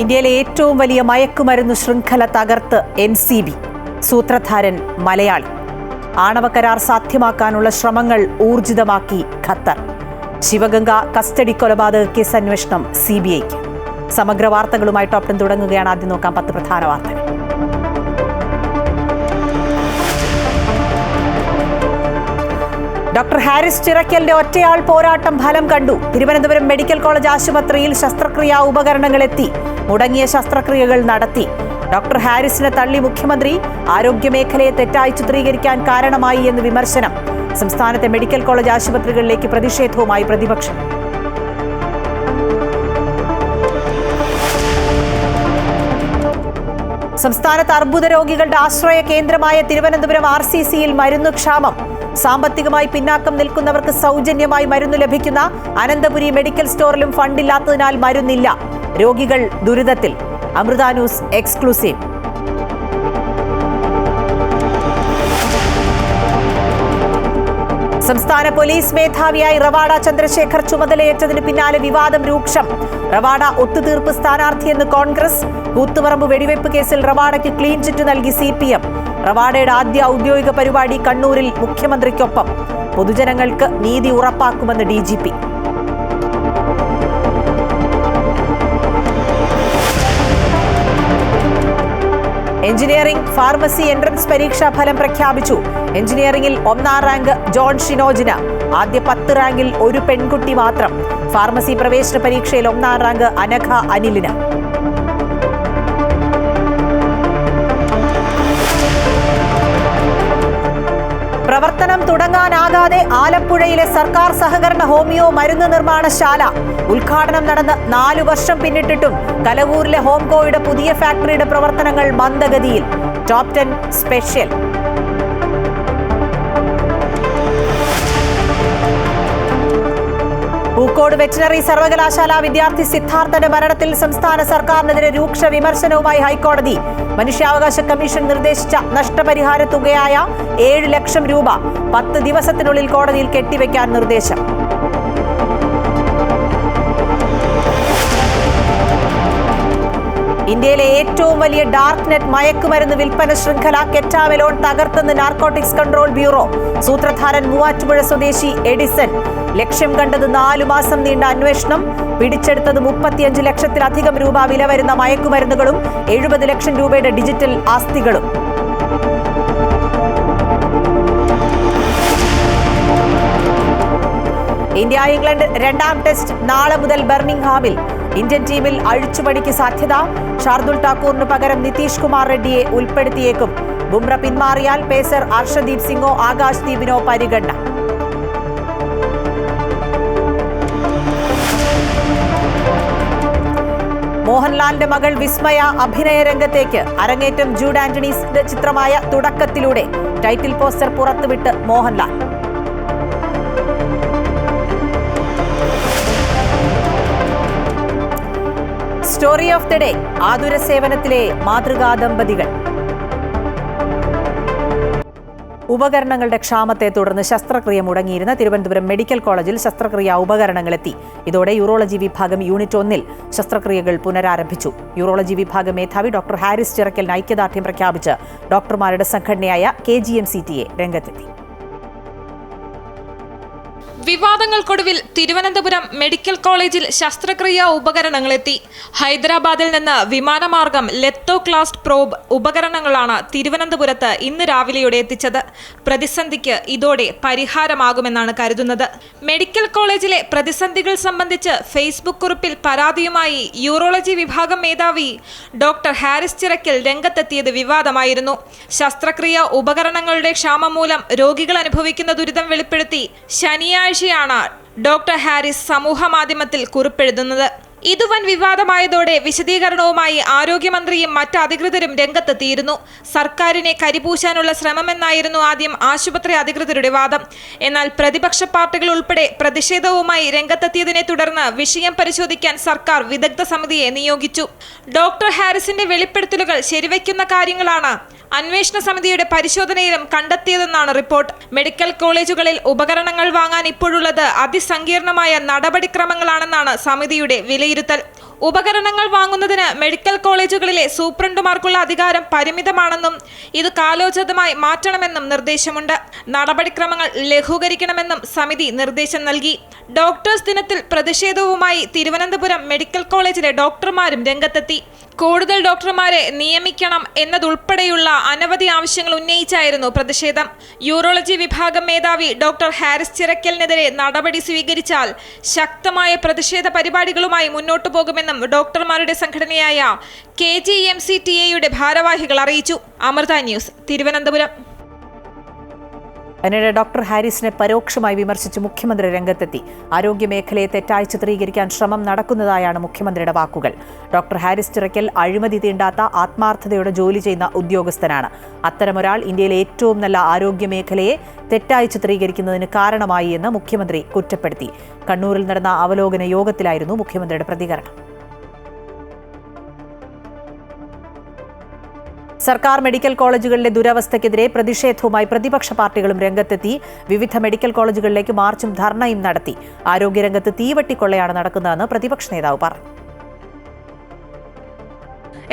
ഇന്ത്യയിലെ ഏറ്റവും വലിയ മയക്കുമരുന്ന് ശൃംഖല തകർത്ത് NCB. സൂത്രധാരൻ മലയാളി. ആണവ കരാർ സാധ്യമാക്കാനുള്ള ശ്രമങ്ങൾ ഊർജിതമാക്കി ഖത്തർ. ശിവഗംഗ കസ്റ്റഡി കൊലപാതക കേസ് അന്വേഷണം CBIക്ക്. സമഗ്ര വാർത്തകളുമായി ടോപ് 10 തുടങ്ങുകയാണ്. ആദ്യം നോക്കാം 10 പ്രധാന വാർത്തകൾ. ഡോക്ടർ ഹാരിസ് ചിറക്കലിന്റെ ഒറ്റയാൾ പോരാട്ടം ഫലം കണ്ടു. തിരുവനന്തപുരം മെഡിക്കൽ കോളേജ് ആശുപത്രിയിൽ ശസ്ത്രക്രിയാ ഉപകരണങ്ങൾ എത്തി. മുടങ്ങിയ ശസ്ത്രക്രിയകൾ നടത്തി. ഡോക്ടർ ഹാരിസിനെ തള്ളി മുഖ്യമന്ത്രി. ആരോഗ്യമേഖലയെ തെറ്റായി ചിത്രീകരിക്കാൻ കാരണമായി എന്ന് വിമർശനം. സംസ്ഥാനത്തെ മെഡിക്കൽ കോളേജ് ആശുപത്രികളിലേക്ക് പ്രതിഷേധവുമായി പ്രതിപക്ഷം. സംസ്ഥാനത്ത് അർബുദ രോഗികളുടെ ആശ്രയ കേന്ദ്രമായ തിരുവനന്തപുരം RCCയിൽ മരുന്ന് ക്ഷാമം. സാമ്പത്തികമായി പിന്നാക്കം നിൽക്കുന്നവർക്ക് സൗജന്യമായി മരുന്ന് ലഭിക്കുന്ന അനന്തപുരി മെഡിക്കൽ സ്റ്റോറിലും ഫണ്ടില്ലാത്തതിനാൽ മരുന്നില്ല. രോഗികൾ ദുരിതത്തിൽ. Amrita news exclusive. സംസ്ഥാന പോലീസ് മേധാവിയായി റവാഡ ചന്ദ്രശേഖർ ചുമതലയേറ്റതിന് പിന്നാലെ വിവാദം രൂക്ഷം. റവാഡ ഒത്തുതീർപ്പ് സ്ഥാനാർത്ഥിയെന്ന് കോൺഗ്രസ്. കൂത്തുപറമ്പ് വെടിവെപ്പ് കേസിൽ റവാഡയ്ക്ക് ക്ലീൻ ചിറ്റ് നൽകി CPM. റവാഡയുടെ ആദ്യ ഔദ്യോഗിക പരിപാടി കണ്ണൂരിൽ മുഖ്യമന്ത്രിക്കൊപ്പം. പൊതുജനങ്ങൾക്ക് നീതി ഉറപ്പാക്കുമെന്ന് DGP. എഞ്ചിനീയറിംഗ് ഫാർമസി എൻട്രൻസ് പരീക്ഷാ ഫലം പ്രഖ്യാപിച്ചു. എഞ്ചിനീയറിംഗിൽ 1ാം റാങ്ക് ജോൺ ഷിനോജിന്. ആദ്യ 10 റാങ്കിൽ ഒരു പെൺകുട്ടി മാത്രം. ഫാർമസി പ്രവേശന പരീക്ഷയിൽ 1ാം റാങ്ക് അനഘ അനിലിന്. പ്രവർത്തനം തുടങ്ങാനാകാതെ ആലപ്പുഴയിലെ സർക്കാർ സഹകരണ ഹോമിയോ മരുന്ന് നിർമ്മാണശാല. ഉദ്ഘാടനം നടന്ന് 4 വർഷം പിന്നിട്ടിട്ടും കലവൂരിലെ ഹോംകോയുടെ പുതിയ ഫാക്ടറിയുടെ പ്രവർത്തനങ്ങൾ മന്ദഗതിയിൽ. Top 10 special. പൂക്കോട് വെറ്റിനറി സർവകലാശാല വിദ്യാർത്ഥി സിദ്ധാർത്ഥന്റെ മരണത്തിൽ സംസ്ഥാന സർക്കാരിനെതിരെ രൂക്ഷ വിമർശനവുമായി ഹൈക്കോടതി. മനുഷ്യാവകാശ കമ്മീഷൻ നിർദ്ദേശിച്ച നഷ്ടപരിഹാര തുകയായ 7 ലക്ഷം രൂപ 10 ദിവസത്തിനുള്ളിൽ കോടതിയിൽ കെട്ടിവെക്കാൻ നിർദ്ദേശം. ഇന്ത്യയിലെ ഏറ്റവും വലിയ ഡാർക്ക് നെറ്റ് മയക്കുമരുന്ന് വിൽപ്പന ശൃംഖല കെറ്റാമെലോൺ തകർത്തെന്ന് നാർക്കോട്ടിക്സ് കൺട്രോൾ ബ്യൂറോ. സൂത്രധാരൻ മൂവാറ്റുപുഴ സ്വദേശി എഡിസൺ. ലക്ഷ്യം കണ്ടത് 4 മാസം നീണ്ട അന്വേഷണം. പിടിച്ചെടുത്തത് 35 ലക്ഷത്തിലധികം രൂപ വില വരുന്ന മയക്കുമരുന്നുകളും 70 ലക്ഷം രൂപയുടെ ഡിജിറ്റൽ ആസ്തികളും. ഇന്ത്യ ഇംഗ്ലണ്ട് 2ാം ടെസ്റ്റ് നാളെ മുതൽ ബർമിംഗ്ഹാമിൽ. ഇന്ത്യൻ ടീമിൽ അഴിച്ചുപണിക്ക് സാധ്യത. ഷാർദുൽ ഠാക്കൂറിന് പകരം നിതീഷ് കുമാർ റെഡ്ഡിയെ ഉൾപ്പെടുത്തിയേക്കും. ബുംറ പിന്മാറിയാൽ പേസർ അർഷദീപ് സിംഗോ ആകാശ് ദീപിനോ പരിഗണന. മോഹൻലാലിന്റെ മകൾ വിസ്മയ അഭിനയ രംഗത്തേക്ക്. അരങ്ങേറ്റം ജൂഡ് ആന്റണീസിന്റെ ചിത്രമായ തുടക്കത്തിലൂടെ. ടൈറ്റിൽ പോസ്റ്റർ പുറത്തുവിട്ട് Mohanlal. Story of the day. ആതുര സേവനത്തിലെ മാതൃകാ ദമ്പതികൾ. ഉപകരണങ്ങളുടെ ക്ഷാമത്തെ തുടർന്ന് ശസ്ത്രക്രിയ മുടങ്ങിയിരുന്ന തിരുവനന്തപുരം മെഡിക്കൽ കോളേജിൽ ശസ്ത്രക്രിയാ ഉപകരണങ്ങളെത്തി. ഇതോടെ യൂറോളജി വിഭാഗം യൂണിറ്റ് 1-ൽ ശസ്ത്രക്രിയകൾ പുനരാരംഭിച്ചു. യൂറോളജി വിഭാഗം മേധാവി ഡോക്ടർ ഹാരിസ് ചിറക്കലിന് ഐക്യദാർഢ്യം പ്രഖ്യാപിച്ച് ഡോക്ടർമാരുടെ സംഘടനയായ KGMCTA രംഗത്തെത്തി. വിവാദങ്ങൾക്കൊടുവിൽ തിരുവനന്തപുരം മെഡിക്കൽ കോളേജിൽ ശസ്ത്രക്രിയാ ഉപകരണങ്ങളെത്തി. ഹൈദരാബാദിൽ നിന്ന് വിമാനമാർഗം ലെത്തോക്ലാസ്റ്റ് പ്രോബ് ഉപകരണങ്ങളാണ് തിരുവനന്തപുരത്ത് ഇന്ന് രാവിലെയോടെ എത്തിച്ചത്. പ്രതിസന്ധിക്ക് ഇതോടെ പരിഹാരമാകുമെന്നാണ് കരുതുന്നത്. മെഡിക്കൽ കോളേജിലെ പ്രതിസന്ധികൾ സംബന്ധിച്ച് ഫേസ്ബുക്ക് കുറിപ്പിൽ പരാതിയുമായി യൂറോളജി വിഭാഗം മേധാവി ഡോക്ടർ ഹാരിസ് ചിറക്കൽ രംഗത്തെത്തിയത് വിവാദമായിരുന്നു. ശസ്ത്രക്രിയാ ഉപകരണങ്ങളുടെ ക്ഷാമം മൂലം രോഗികൾ അനുഭവിക്കുന്ന ദുരിതം വെളിപ്പെടുത്തി ശനിയാഴ്ചയാണ് ഡോക്ടർ ഹാരിസ് സമൂഹ മാധ്യമത്തിൽ കുറിപ്പെഴുതുന്നത്. ഇത് വൻ വിവാദമായതോടെ വിശദീകരണവുമായി ആരോഗ്യമന്ത്രിയും മറ്റ് അധികൃതരും രംഗത്തെത്തിയിരുന്നു. സർക്കാരിനെ കരിപൂശാനുള്ള ശ്രമമെന്നായിരുന്നു ആദ്യം ആശുപത്രി അധികൃതരുടെ വാദം. എന്നാൽ പ്രതിപക്ഷ പാർട്ടികൾ ഉൾപ്പെടെ പ്രതിഷേധവുമായി രംഗത്തെത്തിയതിനെ തുടർന്ന് വിഷയം പരിശോധിക്കാൻ സർക്കാർ വിദഗ്ധ സമിതിയെ നിയോഗിച്ചു. ഡോക്ടർ ഹാരിസിന്റെ വെളിപ്പെടുത്തലുകൾ ശരിവയ്ക്കുന്ന കാര്യങ്ങളാണ് അന്വേഷണ സമിതിയുടെ പരിശോധനയിലും കണ്ടെത്തിയതെന്നാണ് റിപ്പോർട്ട്. മെഡിക്കൽ കോളേജുകളിൽ ഉപകരണങ്ങൾ വാങ്ങാൻ ഇപ്പോഴുള്ളത് അതിസങ്കീർണമായ നടപടിക്രമങ്ങളാണെന്നാണ് സമിതിയുടെ വിലയിരുത്തൽ. ഉപകരണങ്ങൾ വാങ്ങുന്നതിന് മെഡിക്കൽ കോളേജുകളിലെ സൂപ്രണ്ടുമാർക്കുള്ള അധികാരം പരിമിതമാണെന്നും ഇത് കാലോചിതമായി മാറ്റണമെന്നും നിർദ്ദേശമുണ്ട്. നടപടിക്രമങ്ങൾ ലഘൂകരിക്കണമെന്നും സമിതി നിർദ്ദേശം നൽകി. ഡോക്ടേഴ്സ് ദിനത്തിൽ പ്രതിഷേധവുമായി തിരുവനന്തപുരം മെഡിക്കൽ കോളേജിലെ ഡോക്ടർമാരും രംഗത്തെത്തി. കൂടുതൽ ഡോക്ടർമാരെ നിയമിക്കണം എന്നതുൾപ്പെടെയുള്ള അനവധി ആവശ്യങ്ങൾ ഉന്നയിച്ചായിരുന്നു പ്രതിഷേധം. യൂറോളജി വിഭാഗം മേധാവി ഡോക്ടർ ഹാരിസ് ചിറക്കലിനെതിരെ നടപടി സ്വീകരിച്ചാൽ ശക്തമായ പ്രതിഷേധ പരിപാടികളുമായി മുന്നോട്ടു പോകുമെന്നും ഡോക്ടർമാരുടെ സംഘടനയായ KGMCTA ഭാരവാഹികൾ അറിയിച്ചു. അമൃത ന്യൂസ്, തിരുവനന്തപുരം. അതിനിടെ ഡോക്ടർ ഹാരിസിനെ പരോക്ഷമായി വിമർശിച്ച് മുഖ്യമന്ത്രി രംഗത്തെത്തി. ആരോഗ്യമേഖലയെ തെറ്റായി ചിത്രീകരിക്കാൻ ശ്രമം നടക്കുന്നതായാണ് മുഖ്യമന്ത്രിയുടെ വാക്കുകൾ. ഡോക്ടർ ഹാരിസ് ചിറക്കൽ അഴിമതി തീണ്ടാത്ത ആത്മാർത്ഥതയോടെ ജോലി ചെയ്യുന്ന ഉദ്യോഗസ്ഥനാണ്. അത്തരമൊരാൾ ഇന്ത്യയിലെ ഏറ്റവും നല്ല ആരോഗ്യമേഖലയെ തെറ്റായി ചിത്രീകരിക്കുന്നതിന് കാരണമായി എന്ന് മുഖ്യമന്ത്രി കുറ്റപ്പെടുത്തി. കണ്ണൂരിൽ നടന്ന അവലോകന യോഗത്തിലായിരുന്നു മുഖ്യമന്ത്രിയുടെ പ്രതികരണം. സർക്കാർ മെഡിക്കൽ കോളേജുകളിലെ ദുരവസ്ഥയ്ക്കെതിരെ പ്രതിഷേധവുമായി പ്രതിപക്ഷ പാർട്ടികളും രംഗത്തെത്തി. വിവിധ മെഡിക്കൽ കോളേജുകളിലേക്ക് മാർച്ചും ധർണയും നടത്തി. ആരോഗ്യരംഗത്ത് തീവെട്ടിക്കൊള്ളയാണ് നടക്കുന്നതെന്ന് പ്രതിപക്ഷ നേതാവ് പറഞ്ഞു.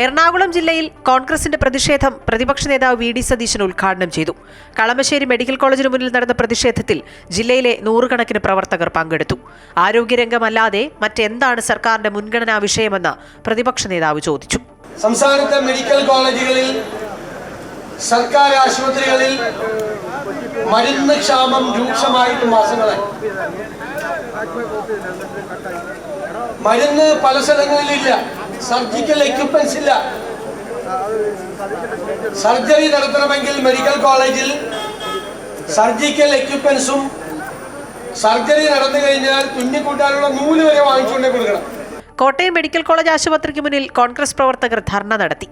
എറണാകുളം ജില്ലയിൽ കോൺഗ്രസിന്റെ പ്രതിഷേധം പ്രതിപക്ഷ നേതാവ് VD സതീശൻ ഉദ്ഘാടനം ചെയ്തു. കളമശ്ശേരി മെഡിക്കൽ കോളേജിന് മുന്നിൽ നടന്ന പ്രതിഷേധത്തിൽ ജില്ലയിലെ നൂറുകണക്കിന് പ്രവർത്തകർ പങ്കെടുത്തു. ആരോഗ്യരംഗമല്ലാതെ മറ്റെന്താണ് സർക്കാരിന്റെ മുൻഗണനാ വിഷയമെന്ന് പ്രതിപക്ഷ നേതാവ് ചോദിച്ചു. സംസ്ഥാനത്തെ മെഡിക്കൽ കോളേജുകളിൽ, സർക്കാർ ആശുപത്രികളിൽ മരുന്ന് ക്ഷാമം രൂക്ഷമായിട്ട് മാസങ്ങളായി. മരുന്ന് പല സ്ഥലങ്ങളിലില്ല, സർജിക്കൽ എക്യുപ്മെന്റ്സ് ഇല്ല. സർജറി നടത്തണമെങ്കിൽ മെഡിക്കൽ കോളേജിൽ സർജിക്കൽ എക്യുപ്മെന്റ്സും സർജറി നടന്നു കഴിഞ്ഞാൽ തുന്നിക്കൂട്ടാനുള്ള നൂല് വരെ വാങ്ങിച്ചുകൊണ്ടേ കൊടുക്കണം. കോട്ടയം മെഡിക്കൽ കോളേജ് ആശുപത്രിക്ക് മുന്നിൽ കോൺഗ്രസ് പ്രവർത്തകർ ധർണ നടത്തി.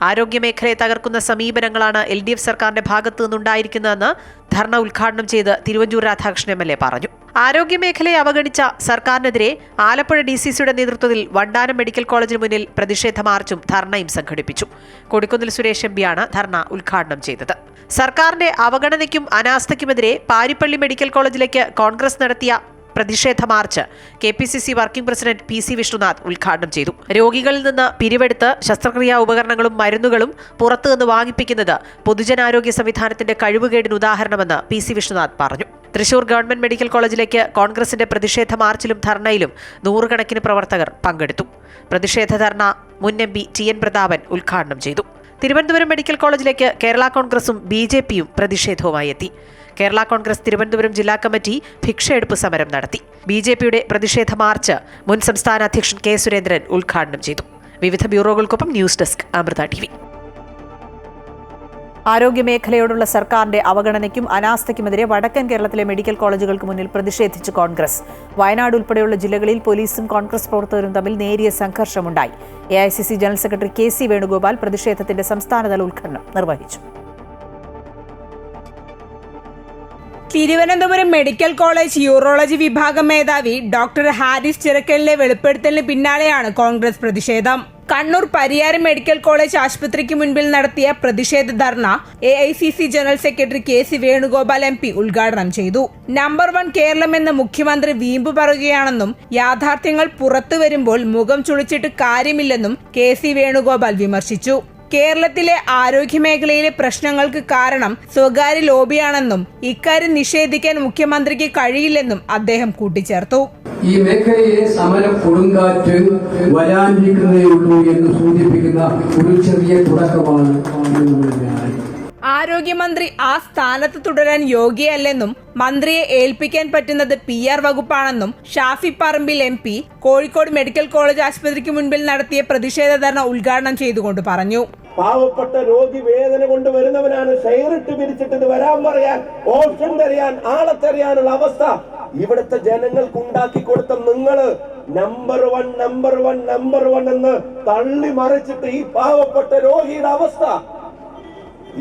ആരോഗ്യമേഖലയെ തകർക്കുന്ന സമീപനങ്ങളാണ് LDF സർക്കാരിന്റെ ഭാഗത്തു നിന്നുണ്ടായിരിക്കുന്നതെന്ന് ധർണ ഉദ്ഘാടനം ചെയ്ത് തിരുവഞ്ചൂർ രാധാകൃഷ്ണൻ MLA പറഞ്ഞു. ആരോഗ്യമേഖലയെ അവഗണിച്ച സർക്കാരിനെതിരെ ആലപ്പുഴ DCCയുടെ നേതൃത്വത്തിൽ വണ്ടാനം മെഡിക്കൽ കോളേജിന് മുന്നിൽ പ്രതിഷേധ മാർച്ചും ധർണയും സംഘടിപ്പിച്ചു. കൊടിക്കുന്നിൽ സുരേഷ് MP യാണ് ധർണ ഉദ്ഘാടനം ചെയ്തത്. സർക്കാരിന്റെ അവഗണനയ്ക്കും അനാസ്ഥയ്ക്കുമെതിരെ പാരിപ്പള്ളി മെഡിക്കൽ കോളേജിലേക്ക് കോൺഗ്രസ് നടത്തിയ പ്രതിഷേധ March KPCC working president PC Vishnunath ഉദ്ഘാടനം ചെയ്തു. രോഗികളിൽ നിന്ന് പിരിവെടുത്ത് ശസ്ത്രക്രിയാ ഉപകരണങ്ങളും മരുന്നുകളും പുറത്തുനിന്ന് വാങ്ങിപ്പിക്കുന്നത് പൊതുജനാരോഗ്യ സംവിധാനത്തിന്റെ കഴിവുകേടിന് ഉദാഹരണമെന്ന് PC വിഷ്ണുനാഥ് പറഞ്ഞു. തൃശൂർ ഗവൺമെന്റ് മെഡിക്കൽ കോളേജിലേക്ക് കോൺഗ്രസിന്റെ പ്രതിഷേധ മാർച്ചിലും ധർണയിലും നൂറുകണക്കിന് പ്രവർത്തകർ പങ്കെടുത്തു. പ്രതിഷേധ ധർണ മുൻ MP TN പ്രതാപൻ ഉദ്ഘാടനം ചെയ്തു. തിരുവനന്തപുരം മെഡിക്കൽ കോളേജിലേക്ക് കേരള കോൺഗ്രസും BJPയും പ്രതിഷേധവുമായി എത്തി. കേരള കോൺഗ്രസ് തിരുവനന്തപുരം ജില്ലാ കമ്മിറ്റി ഭിക്ഷയെടുപ്പ് സമരം നടത്തി. BJPയുടെ പ്രതിഷേധ മാർച്ച് മുൻ സംസ്ഥാന അധ്യക്ഷൻ K സുരേന്ദ്രൻ ഉദ്ഘാടനം ചെയ്തു. വിവിധ ബ്യൂറോകൾക്കൊപ്പം ന്യൂസ് ഡെസ്ക് അമൃത TV. ആരോഗ്യമേഖലയോടുള്ള സർക്കാരിന്റെ അവഗണനയ്ക്കും അനാസ്ഥയ്ക്കുമെതിരെ വടക്കൻ കേരളത്തിലെ മെഡിക്കൽ കോളേജുകൾക്ക് മുന്നിൽ പ്രതിഷേധിച്ച് കോൺഗ്രസ്. വയനാട് ഉൾപ്പെടെയുള്ള ജില്ലകളിൽ പോലീസും കോൺഗ്രസ് പ്രവർത്തകരും തമ്മിൽ നേരിയ സംഘർഷമുണ്ടായി. AICC general secretary KC Venugopal പ്രതിഷേധത്തിന്റെ സംസ്ഥാനതല ഉദ്ഘാടനം നിർവഹിച്ചു. തിരുവനന്തപുരം മെഡിക്കൽ കോളേജ് യൂറോളജി വിഭാഗം മേധാവി ഡോക്ടർ ഹാരിസ് ചിറക്കലിന്റെ വെളിപ്പെടുത്തലിന് പിന്നാലെയാണ് കോൺഗ്രസ് പ്രതിഷേധം. കണ്ണൂർ പരിയാരം മെഡിക്കൽ കോളേജ് ആശുപത്രിക്ക് മുൻപിൽ നടത്തിയ പ്രതിഷേധ ധർണ AICC general secretary KC Venugopal MP ഉദ്ഘാടനം ചെയ്തു. നമ്പർ 1 കേരളമെന്ന് മുഖ്യമന്ത്രി വീമ്പ് പറയുകയാണെന്നും യാഥാർത്ഥ്യങ്ങൾ പുറത്തു വരുമ്പോൾ മുഖം ചുളിച്ചിട്ട് കാര്യമില്ലെന്നും KC വേണുഗോപാൽ വിമർശിച്ചു. കേരളത്തിലെ ആരോഗ്യമേഖലയിലെ പ്രശ്നങ്ങൾക്ക് കാരണം സ്വകാര്യ ലോബിയാണെന്നും ഇക്കാര്യം നിഷേധിക്കാൻ മുഖ്യമന്ത്രിക്ക് കഴിയില്ലെന്നും അദ്ദേഹം കൂട്ടിച്ചേർത്തു. ഈ മേഖലയിലെ സമരം കൊടുങ്കാറ്റ് വരാനിരിക്കുന്നതേയുള്ളൂ എന്ന് സൂചിപ്പിക്കുന്ന ഒരു ചെറിയ തുടക്കമാണ്. ആരോഗ്യമന്ത്രി ആ സ്ഥാനത്ത് തുടരാൻ യോഗ്യയല്ലെന്നും മന്ത്രിയെ ഏൽപ്പിക്കാൻ പറ്റുന്നത് PR വകുപ്പാണെന്നും Shafi Parambil MP Kozhikode medical college ആശുപത്രിക്ക് മുൻപിൽ നടത്തിയ പ്രതിഷേധ ധർണ ഉദ്ഘാടനം ചെയ്തുകൊണ്ട് പറഞ്ഞു. പാവപ്പെട്ട രോഗി വേദന കൊണ്ട് വരുന്നവനാണ് ഷെയറിട്ട് പിരിച്ചിട്ട് വരാൻ പറയാൻ, ഓപ്ഷൻ തരാൻ, ആളെ തരാനുള്ള അവസ്ഥ ഇവിടുത്തെ ജനങ്ങൾക്ക് ഉണ്ടാക്കി കൊടുത്ത നിങ്ങള് നമ്പർ വൺ എന്ന് തള്ളി മറിച്ചിട്ട് ഈ പാവപ്പെട്ട രോഗിയുടെ അവസ്ഥ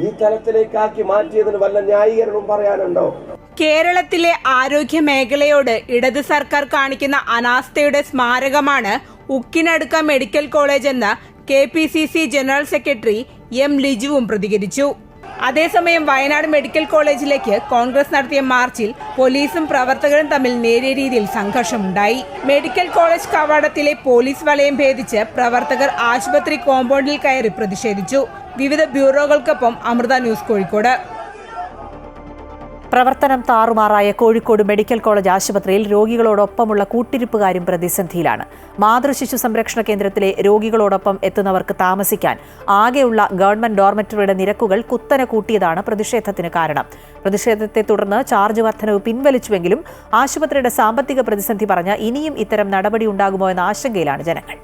ഈ തലത്തിലേക്കാക്കി മാറ്റിയതിന് വല്ല ന്യായീകരണവും പറയാനുണ്ടോ? കേരളത്തിലെ ആരോഗ്യ മേഖലയോട് ഇടത് സർക്കാർ കാണിക്കുന്ന അനാസ്ഥയുടെ സ്മാരകമാണ് ഉക്കിനടുക്ക മെഡിക്കൽ കോളേജ് എന്ന് KPCC ജനറൽ സെക്രട്ടറി M ലിജുവും പ്രതികരിച്ചു. അതേസമയം വയനാട് മെഡിക്കൽ കോളേജിലേക്ക് കോൺഗ്രസ് നടത്തിയ മാർച്ചിൽ പോലീസും പ്രവർത്തകരും തമ്മിൽ നേരിയ രീതിയിൽ സംഘർഷമുണ്ടായി. മെഡിക്കൽ കോളേജ് കവാടത്തിലെ പോലീസ് വലയം ഭേദിച്ച് പ്രവർത്തകർ ആശുപത്രി കോമ്പൗണ്ടിൽ കയറി പ്രതിഷേധിച്ചു. വിവിധ ബ്യൂറോകൾക്കൊപ്പം അമൃത ന്യൂസ് കോഴിക്കോട്. പ്രവർത്തനം താറുമാറായ കോഴിക്കോട് മെഡിക്കൽ കോളേജ് ആശുപത്രിയിൽ രോഗികളോടൊപ്പമുള്ള കൂട്ടിരിപ്പുകാരും പ്രതിസന്ധിയിലാണ്. മാതൃശിശു സംരക്ഷണ കേന്ദ്രത്തിലെ രോഗികളോടൊപ്പം എത്തുന്നവർക്ക് താമസിക്കാൻ ആകെയുള്ള ഗവൺമെന്റ് ഡോർമെറ്ററിയുടെ നിരക്കുകൾ കുത്തനെ കൂട്ടിയതാണ് പ്രതിഷേധത്തിന് കാരണം. പ്രതിഷേധത്തെ തുടർന്ന് ചാർജ് വർധനവ് പിൻവലിച്ചുവെങ്കിലും ആശുപത്രിയുടെ സാമ്പത്തിക പ്രതിസന്ധി പറഞ്ഞ് ഇനിയും ഇത്തരം നടപടി ഉണ്ടാകുമോ എന്ന ആശങ്കയിലാണ് ജനങ്ങൾ.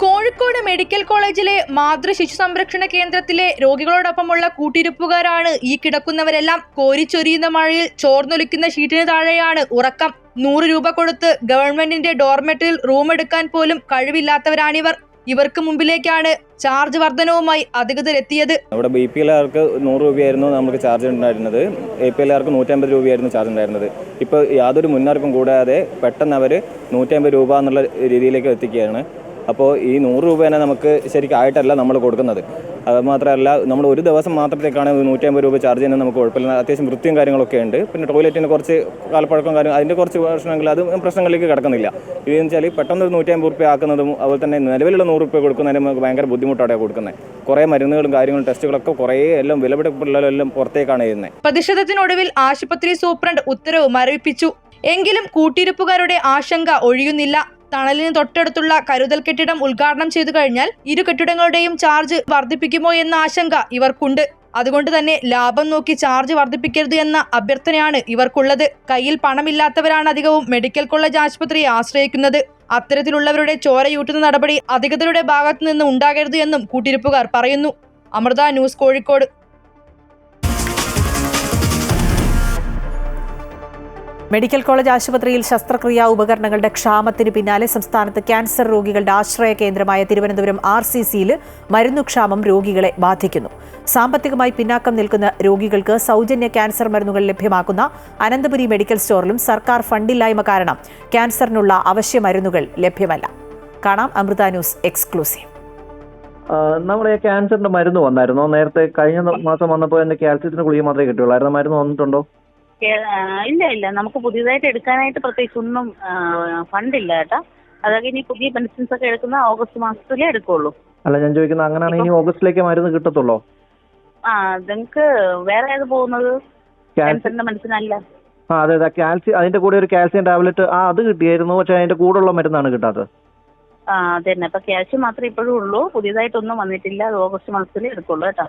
കോഴിക്കോട് മെഡിക്കൽ കോളേജിലെ മാതൃശിശു സംരക്ഷണ കേന്ദ്രത്തിലെ രോഗികളോടൊപ്പമുള്ള കൂട്ടിരിപ്പുകാരാണ് ഈ കിടക്കുന്നവരെല്ലാം. കോരിച്ചൊരിയുന്ന മഴയിൽ ചോർന്നൊലിക്കുന്ന ഷീറ്റിന് താഴെയാണ് ഉറക്കം. 100 രൂപ കൊടുത്ത് ഗവൺമെന്റിന്റെ ഡോർമെറ്ററിൽ റൂം എടുക്കാൻ പോലും കഴിവില്ലാത്തവരാണിവർ. ഇവർക്ക് മുമ്പിലേക്കാണ് ചാർജ് വർധനവുമായി അധികൃതർ എത്തിയത്. നമ്മുടെ BPLകാർക്ക് 100 രൂപയായിരുന്നു നമുക്ക് ചാർജ് ഉണ്ടായിരുന്നത്. APLകാർക്ക് 150 രൂപയായിരുന്നു ചാർജ് ഉണ്ടായിരുന്നത്. ഇപ്പോൾ യാതൊരു മുന്നറിയിപ്പും കൂടാതെ പെട്ടെന്ന് അവർ 150 രൂപ എന്നുള്ള രീതിയിലേക്ക് എത്തിക്കുകയാണ്. അപ്പോൾ ഈ 100 രൂപ തന്നെ നമുക്ക് ശരിക്കും ആയിട്ടല്ല നമ്മൾ കൊടുക്കുന്നത്. അത് മാത്രമല്ല, നമ്മൾ ഒരു ദിവസം മാത്രത്തേക്കാണ് 150 രൂപ ചാർജ് ചെയ്യുന്നത്. നമുക്ക് കുഴപ്പമില്ല, അത്യാവശ്യം വൃത്തിയും കാര്യങ്ങളൊക്കെ ഉണ്ട്. പിന്നെ ടോയ്ലറ്റിന് കുറച്ച് കാലപ്പഴക്കം അതിൻ്റെ കുറച്ച് പ്രശ്നങ്ങൾ, അത് പ്രശ്നങ്ങളിലേക്ക് കിടക്കുന്നില്ല. ഇതെന്ന് വെച്ചാൽ പെട്ടെന്ന് 150 രൂപ ആക്കുന്നതും അതുപോലെ തന്നെ നിലവിലുള്ള 100 രൂപ കൊടുക്കുന്നതിന് നമുക്ക് ഭയങ്കര ബുദ്ധിമുട്ടോടെയാണ് കൊടുക്കുന്നത്. കുറേ മരുന്നുകളും കാര്യങ്ങളും ടെസ്റ്റുകളൊക്കെ കുറേ എല്ലാം വിലപിടിപ്പുള്ളതെല്ലാം പുറത്തേക്കാണ് ചെയ്യുന്നത്. പ്രതിഷേധത്തിനൊടുവിൽ ആശുപത്രി സൂപ്രണ്ട് ഉത്തരവ് മരവിപ്പിച്ചു. എങ്കിലും കൂട്ടിരിപ്പുകാരുടെ ആശങ്ക ഒഴിയുന്നില്ല. തണലിന് തൊട്ടടുത്തുള്ള കരുതൽ കെട്ടിടം ഉദ്ഘാടനം ചെയ്തു കഴിഞ്ഞാൽ ഇരു കെട്ടിടങ്ങളുടെയും ചാർജ് വർദ്ധിപ്പിക്കുമോ എന്ന ആശങ്ക ഇവർക്കുണ്ട്. അതുകൊണ്ട് തന്നെ ലാഭം നോക്കി ചാർജ് വർദ്ധിപ്പിക്കരുത് എന്ന അഭ്യർത്ഥനയാണ് ഇവർക്കുള്ളത്. കയ്യിൽ പണമില്ലാത്തവരാണ് അധികവും മെഡിക്കൽ കോളേജ് ആശുപത്രിയെ ആശ്രയിക്കുന്നത്. അത്തരത്തിലുള്ളവരുടെ ചോരയൂട്ടുന്ന നടപടി അധികൃതരുടെ ഭാഗത്തു നിന്ന് ഉണ്ടാകരുത് എന്നും കൂട്ടിരിപ്പുകാർ പറയുന്നു. Amrita news Kozhikode. Medical college ആശുപത്രിയിൽ ശസ്ത്രക്രിയാ ഉപകരണങ്ങളുടെ ക്ഷാമത്തിന് പിന്നാലെ സംസ്ഥാനത്ത് ക്യാൻസർ രോഗികളുടെ ആശ്രയ കേന്ദ്രമായ തിരുവനന്തപുരം RCCയിൽ മരുന്നുക്ഷാമം രോഗികളെ ബാധിക്കുന്നു. സാമ്പത്തികമായി പിന്നാക്കം നിൽക്കുന്ന രോഗികൾക്ക് സൗജന്യ ക്യാൻസർ മരുന്നുകൾ ലഭ്യമാക്കുന്ന അനന്തപുരി മെഡിക്കൽ സ്റ്റോറിലും സർക്കാർ ഫണ്ടില്ലായ്മ കാരണം ക്യാൻസറിനുള്ള അവശ്യ മരുന്നുകൾ ലഭ്യമല്ല. കാണാം അമൃത ന്യൂസ് എക്സ്ക്ലൂസീവ്. നമ്മുടെ ക്യാൻസറിന്റെ മരുന്ന് വന്നായിരുന്നോ? നേരത്തെ കഴിഞ്ഞ മാസം വന്നപ്പോൾ എന്റെ ക്യാൽസ്യത്തിന് ഗുളിക മാത്രമേ കിട്ടുള്ളൂ. മരുന്ന് വന്നിട്ടുണ്ടോ? ഇല്ല, നമുക്ക് പുതിയതായിട്ട് എടുക്കാനായിട്ട് പ്രത്യേകിച്ച് ഒന്നും ഫണ്ടില്ല കേട്ടാ. അതൊക്കെ ഇനി പുതിയ മെഡിസിൻസ് ഒക്കെ എടുക്കുന്ന ഓഗസ്റ്റ് മാസത്തിലേ എടുക്കുള്ളൂ. അല്ല, ഞാൻ ചോദിക്കുന്നത് അങ്ങനെയാണെങ്കിൽ ഇനി ഓഗസ്റ്റിലേക്ക് മരുന്ന് കിട്ടത്തുള്ളൂ? നിങ്ങൾക്ക് വേറെ ഏത് പോകുന്നത്? ക്യാൻസറിന്റെ മെഡിസിൻ അല്ല. അതെ, അതിന്റെ കൂടെ ഒരു കാൽസ്യം ടാബ്ലറ്റ് അത് കിട്ടിയായിരുന്നു. പക്ഷെ അതിന്റെ കൂടെ ഉള്ള മരുന്നാണ് കിട്ടാത്തത്. അതന്നെ. അപ്പൊ ക്യാൽസ്യം മാത്രമേ ഇപ്പോഴും ഉള്ളൂ. പുതിയതായിട്ടൊന്നും വന്നിട്ടില്ല. അത് ഓഗസ്റ്റ് മാസത്തിലേ എടുക്കുള്ളൂ കേട്ടോ.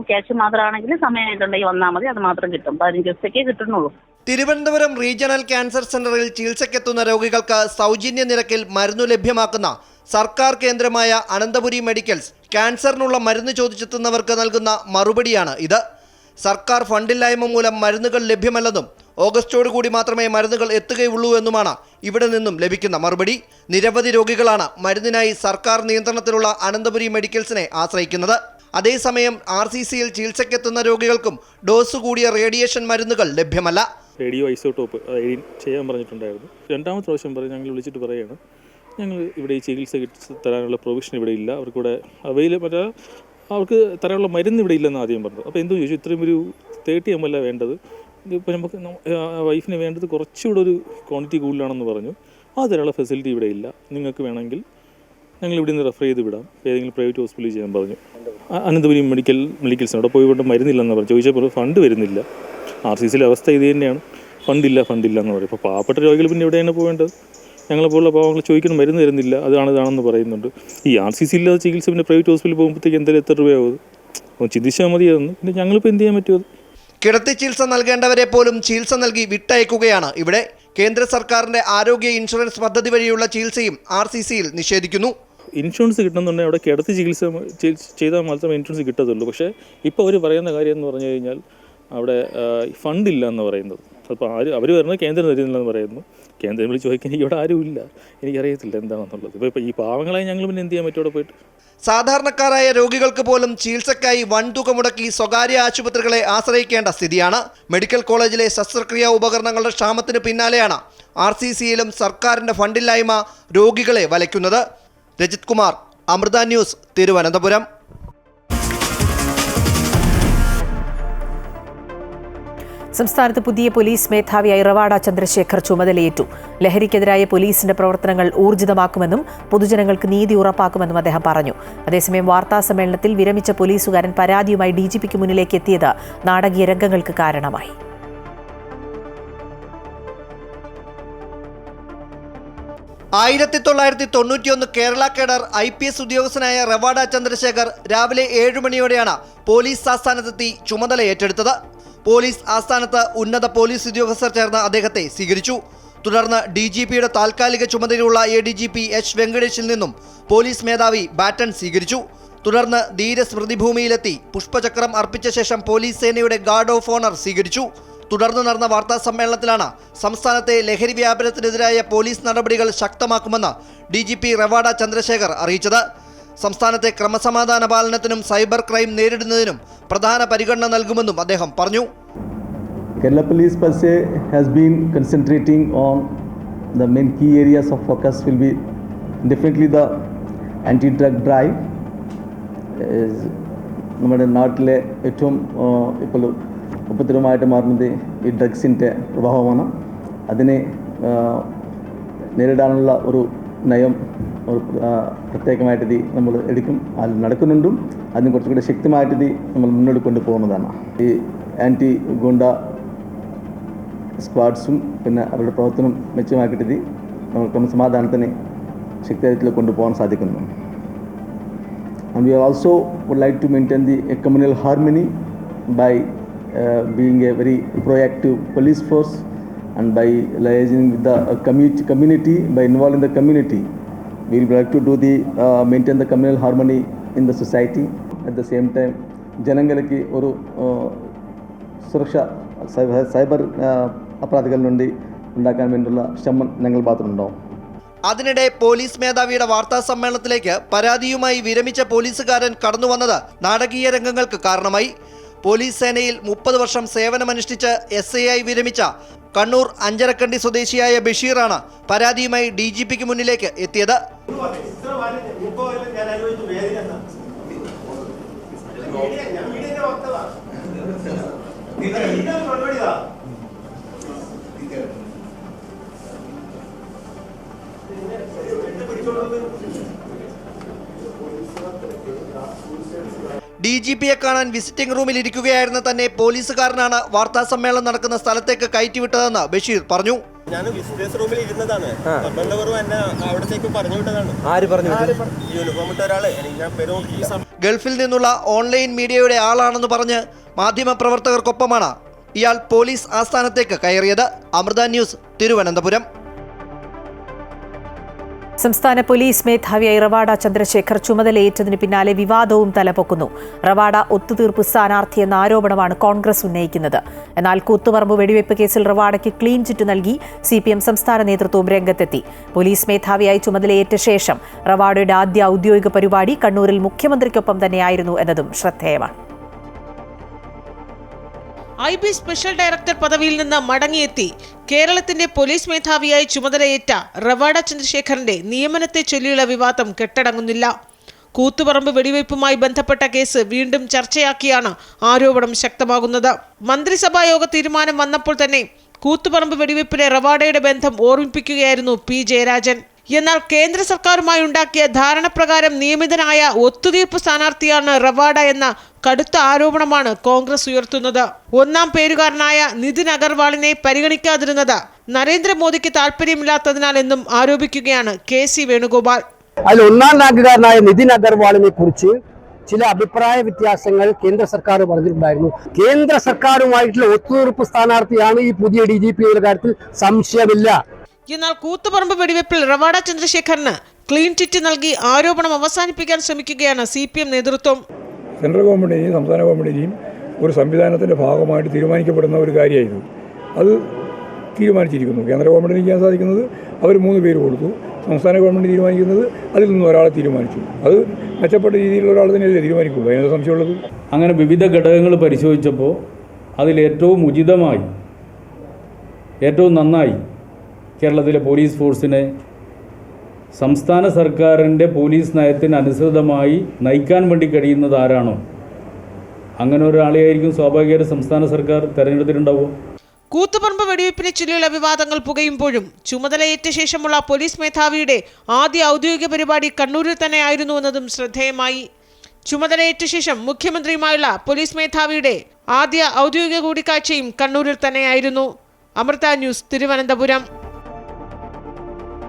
ക്യാഷ് മാത്രമാണെങ്കിൽ സമയമായിട്ടുണ്ടെങ്കിൽ വന്നാൽ മതി. അത് മാത്രം കിട്ടും. 15 ദിവസത്തേക്കേ കിട്ടുന്നുള്ളൂ. തിരുവനന്തപുരം റീജിയണൽ ക്യാൻസർ സെന്ററിൽ ചികിത്സയ്ക്കെത്തുന്ന രോഗികൾക്ക് സൗജന്യ നിരക്കിൽ മരുന്നു ലഭ്യമാക്കുന്ന സർക്കാർ കേന്ദ്രമായ അനന്തപുരി മെഡിക്കൽസ് ക്യാൻസറിനുള്ള മരുന്ന് ചോദിച്ചെത്തുന്നവർക്ക് നൽകുന്ന മറുപടിയാണ് ഇത്. സർക്കാർ ഫണ്ടില്ലായ്മ മൂലം മരുന്നുകൾ ലഭ്യമല്ലെന്നും ഓഗസ്റ്റോടുകൂടി മാത്രമേ മരുന്നുകൾ എത്തുകയുള്ളൂ എന്നുമാണ് ഇവിടെ നിന്നും ലഭിക്കുന്ന മറുപടി. നിരവധി രോഗികളാണ് മരുന്നിനായി സർക്കാർ നിയന്ത്രണത്തിലുള്ള അനന്തപുരി മെഡിക്കൽസിനെ ആശ്രയിക്കുന്നത്. അതേസമയം RCCയിൽ ചികിത്സയ്ക്കെത്തുന്ന രോഗികൾക്കും ഡോസ് കൂടിയ റേഡിയേഷൻ മരുന്നുകൾ ലഭ്യമല്ല. റേഡിയോ ഐസോട്ടോപ്പ് ചെയ്യാൻ പറഞ്ഞിട്ടുണ്ടായിരുന്നു. രണ്ടാമത്തെ പ്രാവശ്യം പറഞ്ഞ് ഞങ്ങൾ വിളിച്ചിട്ട് പറയുകയാണ്, ഞങ്ങൾ ഇവിടെ ഈ ചികിത്സ തരാനുള്ള പ്രൊവിഷൻ ഇവിടെ ഇല്ല, അവർക്കിവിടെ അവർക്ക് തരാനുള്ള മരുന്ന് ഇവിടെ ഇല്ലെന്ന് ആദ്യം പറഞ്ഞു. അപ്പോൾ എന്തോ ചോദിച്ചു, ഇത്രയും ഒരു 30 ml വേണ്ടത്, ഇപ്പോൾ നമുക്ക് വൈഫിന് വേണ്ടത് കുറച്ചുകൂടെ ഒരു ക്വാണ്ടിറ്റി കൂടുതലാണെന്ന് പറഞ്ഞു. അത് തരാനുള്ള ഫെസിലിറ്റി ഇവിടെ ഇല്ല, നിങ്ങൾക്ക് വേണമെങ്കിൽ ഞങ്ങൾ ഇവിടെ നിന്ന് റെഫർ ചെയ്ത് വിടാം, ഏതെങ്കിലും പ്രൈവറ്റ് ഹോസ്പിറ്റലിൽ ചെയ്യാൻ പറഞ്ഞു. അനന്തപുരി മെഡിക്കൽസിനോട് പോയിക്കൊണ്ട് മരുന്നില്ലെന്ന് പറഞ്ഞു. ചോദിച്ചപ്പോൾ ഫണ്ട് വരുന്നില്ല. RCCയിലെ അവസ്ഥ ഇത് തന്നെയാണ്, ഫണ്ടില്ല എന്ന് പറയും. അപ്പോൾ പാവപ്പെട്ട രോഗികൾ പിന്നെ എവിടെയാണ് പോകേണ്ടത്? ഞങ്ങളെപ്പോലുള്ള പാവങ്ങൾ ചോദിക്കണം, മരുന്ന് തരുന്നില്ല, ഇതാണെന്ന് പറയുന്നുണ്ട്. ഈ RCC ഇല്ലാതെ ചികിത്സ പിന്നെ പ്രൈവറ്റ് ഹോസ്പിറ്റലിൽ പോകുമ്പോഴത്തേക്ക് എന്തായാലും എത്ര രൂപയാവും? അപ്പോൾ ചിന്തിച്ചാൽ മതിയായിരുന്നു. പിന്നെ ഞങ്ങളിപ്പോൾ എന്ത് ചെയ്യാൻ പറ്റുമോ? കിടത്തി ചികിത്സ നൽകേണ്ടവരെ പോലും ചികിത്സ നൽകി വിട്ടയക്കുകയാണ് ഇവിടെ. കേന്ദ്ര സർക്കാരിന്റെ ആരോഗ്യ ഇൻഷുറൻസ് പദ്ധതി വഴിയുള്ള ചികിത്സയും RCCയിൽ നിഷേധിക്കുന്നു. ഇൻഷുറൻസ് കിട്ടുന്നുണ്ടെങ്കിൽ അവിടെ കിടത്തി ചികിത്സ ചെയ്താൽ മാത്രമേ ഇൻഷുറൻസ് കിട്ടത്തുള്ളൂ. പക്ഷേ ഇപ്പോൾ അവർ പറയുന്ന കാര്യം എന്ന് പറഞ്ഞു കഴിഞ്ഞാൽ അവിടെ ഫണ്ടില്ല എന്ന് പറയുന്നത്. അപ്പോൾ അവർ പറയുന്നത് കേന്ദ്രം തരുന്നില്ലെന്ന് പറയുന്നു. കേന്ദ്രം വിളിച്ച് ചോദിക്കാൻ ഇവിടെ ആരുമില്ല, എനിക്കറിയത്തില്ല എന്താണെന്നുള്ളത്. ഇപ്പോൾ ഈ പാവങ്ങളായി ഞങ്ങൾ പിന്നെ എന്ത് ചെയ്യാൻ പറ്റും അവിടെ പോയിട്ട്? സാധാരണക്കാരായ രോഗികൾക്ക് പോലും ചികിത്സയ്ക്കായി വൻതുക മുടക്കി സ്വകാര്യ ആശുപത്രികളെ ആശ്രയിക്കേണ്ട സ്ഥിതിയാണ്. മെഡിക്കൽ കോളേജിലെ ശസ്ത്രക്രിയാ ഉപകരണങ്ങളുടെ ക്ഷാമത്തിന് പിന്നാലെയാണ് RCCയിലും സർക്കാരിന്റെ ഫണ്ടില്ലായ്മ രോഗികളെ വലയ്ക്കുന്നത്. രജിത് കുമാർ, അമൃത ന്യൂസ്, തിരുവനന്തപുരം. സംസ്ഥാനത്ത് പുതിയ പോലീസ് മേധാവിയായി റവാഡ ചന്ദ്രശേഖർ ചുമതലയേറ്റു. ലഹരിക്കെതിരായ പോലീസിന്റെ പ്രവർത്തനങ്ങൾ ഊർജിതമാക്കുമെന്നും പൊതുജനങ്ങൾക്ക് നീതി ഉറപ്പാക്കുമെന്നും അദ്ദേഹം പറഞ്ഞു. അതേസമയം വാർത്താസമ്മേളനത്തിൽ വിരമിച്ച പോലീസുകാരൻ പരാതിയുമായി DGPക്ക് മുന്നിലേക്ക് എത്തിയത് നാടകീയ രംഗങ്ങൾക്ക് കാരണമായി. കേരള കേഡർ IPS ഉദ്യോഗസ്ഥനായ റവാഡ ചന്ദ്രശേഖർ രാവിലെ 7 മണിയോടെയാണ് പോലീസ് ആസ്ഥാനത്തെത്തി ചുമതല ഏറ്റെടുത്തത്. പോലീസ് ആസ്ഥാനത്ത് ഉന്നത പോലീസ് ഉദ്യോഗസ്ഥർ ചേർന്ന് അദ്ദേഹത്തെ സ്വീകരിച്ചു. തുടർന്ന് DGPയുടെ താൽക്കാലിക ചുമതലയുള്ള ADGP H വെങ്കടേഷിൽ നിന്നും പോലീസ് മേധാവി ബാറ്റൺ സ്വീകരിച്ചു. തുടർന്ന് ധീരസ്മൃതിഭൂമിയിലെത്തി പുഷ്പചക്രം അർപ്പിച്ച ശേഷം പോലീസ് സേനയുടെ ഗാർഡ് ഓഫ് ഓണർ സ്വീകരിച്ചു. തുടർന്ന് നടന്ന വാർത്താ സമ്മേളനത്തിലാണ് സംസ്ഥാനത്തെ ലഹരി വ്യാപനത്തിനെതിരായ പോലീസ് നടപടികൾ ശക്തമാക്കുമെന്ന് DGP റവാഡ ചന്ദ്രശേഖർ അറിയിച്ചത്. സംസ്ഥാനത്തെ ക്രമസമാധാന പാലനത്തിനും സൈബർ ക്രൈം നേരിടുന്നതിനും പ്രധാന പരിഗണന നൽകുമെന്നും അദ്ദേഹം പറഞ്ഞു. Kerala Police per se has been concentrating on the main key areas of focus will be definitely the anti-drug drive. നമ്മുടെ നാട്ടിലെ ഏറ്റവും ഇപ്പോൾ ഉപദ്രവമായിട്ട് മാറുന്നത് ഈ ഡ്രഗ്സിൻ്റെ പ്രഭാവമാണ്. അതിനെ നേരിടാനുള്ള ഒരു നയം പ്രത്യേകമായിട്ട് ഇത് നമ്മൾ എടുക്കും, അത് നടക്കുന്നുണ്ടും അതിന് കുറച്ചുകൂടി ശക്തമായിട്ട് ഇത് നമ്മൾ മുന്നോട്ട് കൊണ്ടുപോകുന്നതാണ്. ഈ ആൻറ്റി ഗുണ്ട സ്ക്വാഡ്സും പിന്നെ അവരുടെ പ്രവർത്തനം മെച്ചമാക്കിയിട്ട് ഇത് നമ്മൾ ക്രമസമാധാനത്തിന് ശക്തിയായിട്ട് കൊണ്ടുപോകാൻ സാധിക്കുന്നു. And we also would like to maintain the communal harmony by being a very proactive police force and by liaising with the community, by involving the community. We would like to do the maintain the communal harmony in the society. At the same time, ജനങ്ങൾക്ക് ഒരു സുരക്ഷ cyber അപരാധികളിൽ നിന്ന് ഉണ്ടാക്കാൻ വേണ്ടിയുള്ള ശ്രമം ഞങ്ങൾ ഭാഗത്തുനിന്നുണ്ടാവും. അതിനിടെ police മേധാവിയുടെ വാർത്താ സമ്മേളനത്തിലേക്ക് പരാതിയുമായി വിരമിച്ച പോലീസുകാരൻ കടന്നു വന്നത് നാടകീയ രംഗങ്ങൾക്ക് കാരണമായി. പോലീസ് സേനയിൽ 30 വർഷം സേവനമനുഷ്ഠിച്ച് SI ആയി വിരമിച്ച കണ്ണൂർ അഞ്ചരക്കണ്ടി സ്വദേശിയായ ബഷീറാണ് പരാതിയുമായി DGPക്ക് മുന്നിലേക്ക് എത്തിയത്. DGPയെ കാണാൻ വിസിറ്റിംഗ് റൂമിൽ ഇരിക്കുകയായിരുന്ന തന്നെ പോലീസുകാരനാണ് വാർത്താ സമ്മേളനം നടക്കുന്ന സ്ഥലത്തേക്ക് കയറ്റിവിട്ടതെന്ന് ബഷീർ പറഞ്ഞു. ഞാൻ വിസിറ്റേഴ്സ് റൂമിൽ ഇരുന്നതാണ്. എന്നെ അവിടത്തേക്ക് പറഞ്ഞു വിട്ടതാണ്. യൂണിഫോം ഇട്ട ഒരാളെ ഗൾഫിൽ നിന്നുള്ള ഓൺലൈൻ മീഡിയയുടെ ആളാണെന്ന് പറഞ്ഞ് മാധ്യമപ്രവർത്തകർക്കൊപ്പമാണ് ഇയാൾ പോലീസ് ആസ്ഥാനത്തേക്ക് കയറിയത്. അമൃത ന്യൂസ്, തിരുവനന്തപുരം. സംസ്ഥാന പോലീസ് മേധാവിയായി റവാഡ ചന്ദ്രശേഖർ ചുമതലയേറ്റതിന് പിന്നാലെ വിവാദവും തലപൊക്കുന്നു. റവാഡ ഒത്തുതീർപ്പ് സ്ഥാനാർത്ഥിയെന്ന ആരോപണമാണ് കോൺഗ്രസ് ഉന്നയിക്കുന്നത്. എന്നാൽ കൂത്തുപറമ്പ് വെടിവെപ്പ് കേസിൽ റവാഡയ്ക്ക് ക്ലീൻ ചിറ്റ് നൽകി CPM സംസ്ഥാന നേതൃത്വവും രംഗത്തെത്തി. പോലീസ് മേധാവിയായി ചുമതലയേറ്റ ശേഷം റവാഡയുടെ ആദ്യ ഔദ്യോഗിക പരിപാടി കണ്ണൂരിൽ മുഖ്യമന്ത്രിക്കൊപ്പം തന്നെയായിരുന്നു എന്നതും ശ്രദ്ധേയമാണ്. IB സ്പെഷ്യൽ ഡയറക്ടർ പദവിയിൽ നിന്ന് മടങ്ങിയെത്തി കേരളത്തിന്റെ പോലീസ് മേധാവിയായി ചുമതലയേറ്റ റവാഡ ചന്ദ്രശേഖറിന്റെ നിയമനത്തെ ചൊല്ലിയുള്ള വിവാദം കെട്ടടങ്ങുന്നില്ല. കൂത്തുപറമ്പ് വെടിവയ്പുമായി ബന്ധപ്പെട്ട കേസ് വീണ്ടും ചർച്ചയാക്കിയാണ് ആരോപണം ശക്തമാകുന്നത്. മന്ത്രിസഭാ യോഗ തീരുമാനം വന്നപ്പോൾ തന്നെ കൂത്തുപറമ്പ് വെടിവയ്പിലെ റവാഡയുടെ ബന്ധം ഓർമ്മിപ്പിക്കുകയായിരുന്നു P. ജയരാജൻ. എന്നാൽ കേന്ദ്ര സർക്കാരുമായി ഉണ്ടാക്കിയ ധാരണപ്രകാരം നിയമിതനായ ഒത്തുതീർപ്പ് സ്ഥാനാർത്ഥിയാണ് റവാഡ എന്ന കടുത്ത ആരോപണമാണ് കോൺഗ്രസ് ഉയർത്തുന്നത്. ഒന്നാം പേരുകാരനായ നിതിൻ അഗർവാളിനെ പരിഗണിക്കാതിരുന്നത് നരേന്ദ്രമോദിക്ക് താല്പര്യമില്ലാത്തതിനാൽ എന്നും ആരോപിക്കുകയാണ് KC വേണുഗോപാൽ. അതിൽ ഒന്നാം റാങ്കുകാരനായ നിതിൻ അഗർവാളിനെ കുറിച്ച് ചില അഭിപ്രായ വ്യത്യാസങ്ങൾ കേന്ദ്ര സർക്കാർ പറഞ്ഞിട്ടുണ്ടായിരുന്നു. കേന്ദ്ര സർക്കാരുമായിട്ടുള്ള ഒത്തുതീർപ്പ് സ്ഥാനാർത്ഥിയാണ് ഈ പുതിയ DGPയുടെ കാര്യത്തിൽ സംശയമില്ല. എന്നാൽ കൂത്തുപറമ്പ് വെടിവെപ്പിൽ റവാഡ ചന്ദ്രശേഖറിന് ക്ലീൻ ചിറ്റ് നൽകി ആരോപണം അവസാനിപ്പിക്കാൻ ശ്രമിക്കുകയാണ് CPM നേതൃത്വം. സെൻട്രൽ ഗവൺമെൻറ്റിനെയും സംസ്ഥാന ഗവൺമെൻറ്റിനെയും ഒരു സംവിധാനത്തിൻ്റെ ഭാഗമായിട്ട് തീരുമാനിക്കപ്പെടുന്ന ഒരു കാര്യമായിരുന്നു. അത് തീരുമാനിച്ചിരിക്കുന്നു. കേന്ദ്ര ഗവൺമെൻറ്റിന് ചെയ്യാൻ സാധിക്കുന്നത് അവർ 3 പേര് കൊടുത്തു. സംസ്ഥാന ഗവൺമെൻറ് തീരുമാനിക്കുന്നത് അതിൽ നിന്ന് ഒരാളെ തീരുമാനിച്ചു. അത് മെച്ചപ്പെട്ട രീതിയിലുള്ള ഒരാൾ തന്നെ തീരുമാനിക്കുള്ളൂ. അതിനകത്ത് സംശയമുള്ളത്. അങ്ങനെ വിവിധ ഘടകങ്ങൾ പരിശോധിച്ചപ്പോൾ അതിലേറ്റവും ഉചിതമായി, ഏറ്റവും നന്നായി കേരളത്തിലെ പോലീസ് ഫോഴ്സിനെ സംസ്ഥാന സർക്കാരിൻ്റെ പോലീസ് നയത്തിന് അനുസൃതമായി നയിക്കാൻ വേണ്ടി കഴിയുന്നത് ആരാണോ അങ്ങനെ ഒരാളെയായിരിക്കും സ്വാഭാവികമായിട്ട് സംസ്ഥാന സർക്കാർ തിരഞ്ഞെടുത്തിട്ടുണ്ടാവുക. കൂത്തുപറമ്പ് വെടിവയ്പ്പിനെ ചൊല്ലിയുള്ള വിവാദങ്ങൾ പുകയുമ്പോഴും ചുമതലയേറ്റ ശേഷമുള്ള പോലീസ് മേധാവിയുടെ ആദ്യ ഔദ്യോഗിക പരിപാടി കണ്ണൂരിൽ തന്നെയായിരുന്നുവെന്നതും ശ്രദ്ധേയമായി. ചുമതലയേറ്റ ശേഷം മുഖ്യമന്ത്രിയുമായുള്ള പോലീസ് മേധാവിയുടെ ആദ്യ ഔദ്യോഗിക കൂടിക്കാഴ്ചയും കണ്ണൂരിൽ തന്നെയായിരുന്നു. അമൃത ന്യൂസ്, തിരുവനന്തപുരം.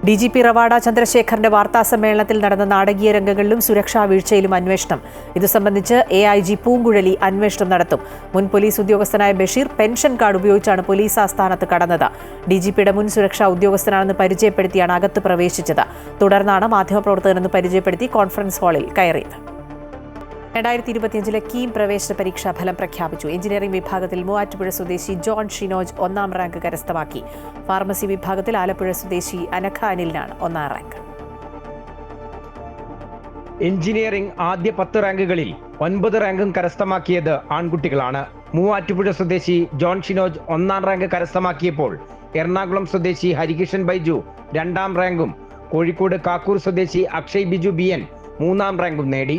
DGP റവാഡ ചന്ദ്രശേഖറിന്റെ വാർത്താ സമ്മേളനത്തിൽ നടന്ന നാടകീയ രംഗങ്ങളിലും സുരക്ഷാ വീഴ്ചയിലും അന്വേഷണം. ഇതു സംബന്ധിച്ച് AIG പൂങ്കുഴലി അന്വേഷണം നടത്തും. മുൻ പോലീസ് ഉദ്യോഗസ്ഥനായ ബഷീർ പെൻഷൻ കാർഡ് ഉപയോഗിച്ചാണ് പോലീസ് ആസ്ഥാനത്ത് കടന്നത്. DGPയുടെ മുൻ സുരക്ഷാ ഉദ്യോഗസ്ഥനാണെന്ന് പരിചയപ്പെടുത്തിയാണ് അകത്ത് പ്രവേശിച്ചത്. തുടർന്നാണ് മാധ്യമപ്രവർത്തകനെന്ന് പരിചയപ്പെടുത്തി കോൺഫറൻസ് ഹാളിൽ കയറിയത്. 2025 കീം പ്രവേശന പരീക്ഷാ ഫലം പ്രഖ്യാപിച്ചു. എഞ്ചിനീയറിംഗ് വിഭാഗത്തിൽ മൂവാറ്റുപുഴ സ്വദേശി ജോൺ ഷിനോജ് 1ാം റാങ്ക് കരസ്ഥമാക്കി. ഫാർമസി വിഭാഗത്തിൽ ആലപ്പുഴ സ്വദേശി അനഖ അനിലിനാണ് 1ാം റാങ്ക്. എഞ്ചിനീയറിംഗ് ആദ്യ 10 റാങ്കുകളിൽ 9 റാങ്കും കരസ്ഥമാക്കിയത് ആൺകുട്ടികളാണ്. മൂവാറ്റുപുഴ സ്വദേശി ജോൺ ഷിനോജ് 1ാം റാങ്ക് കരസ്ഥമാക്കിയപ്പോൾ എറണാകുളം സ്വദേശി ഹരികിഷൻ ബൈജു 2ാം റാങ്കും കോഴിക്കോട് കാക്കൂർ സ്വദേശി അക്ഷയ് ബിജു BN 3ാം റാങ്കും നേടി.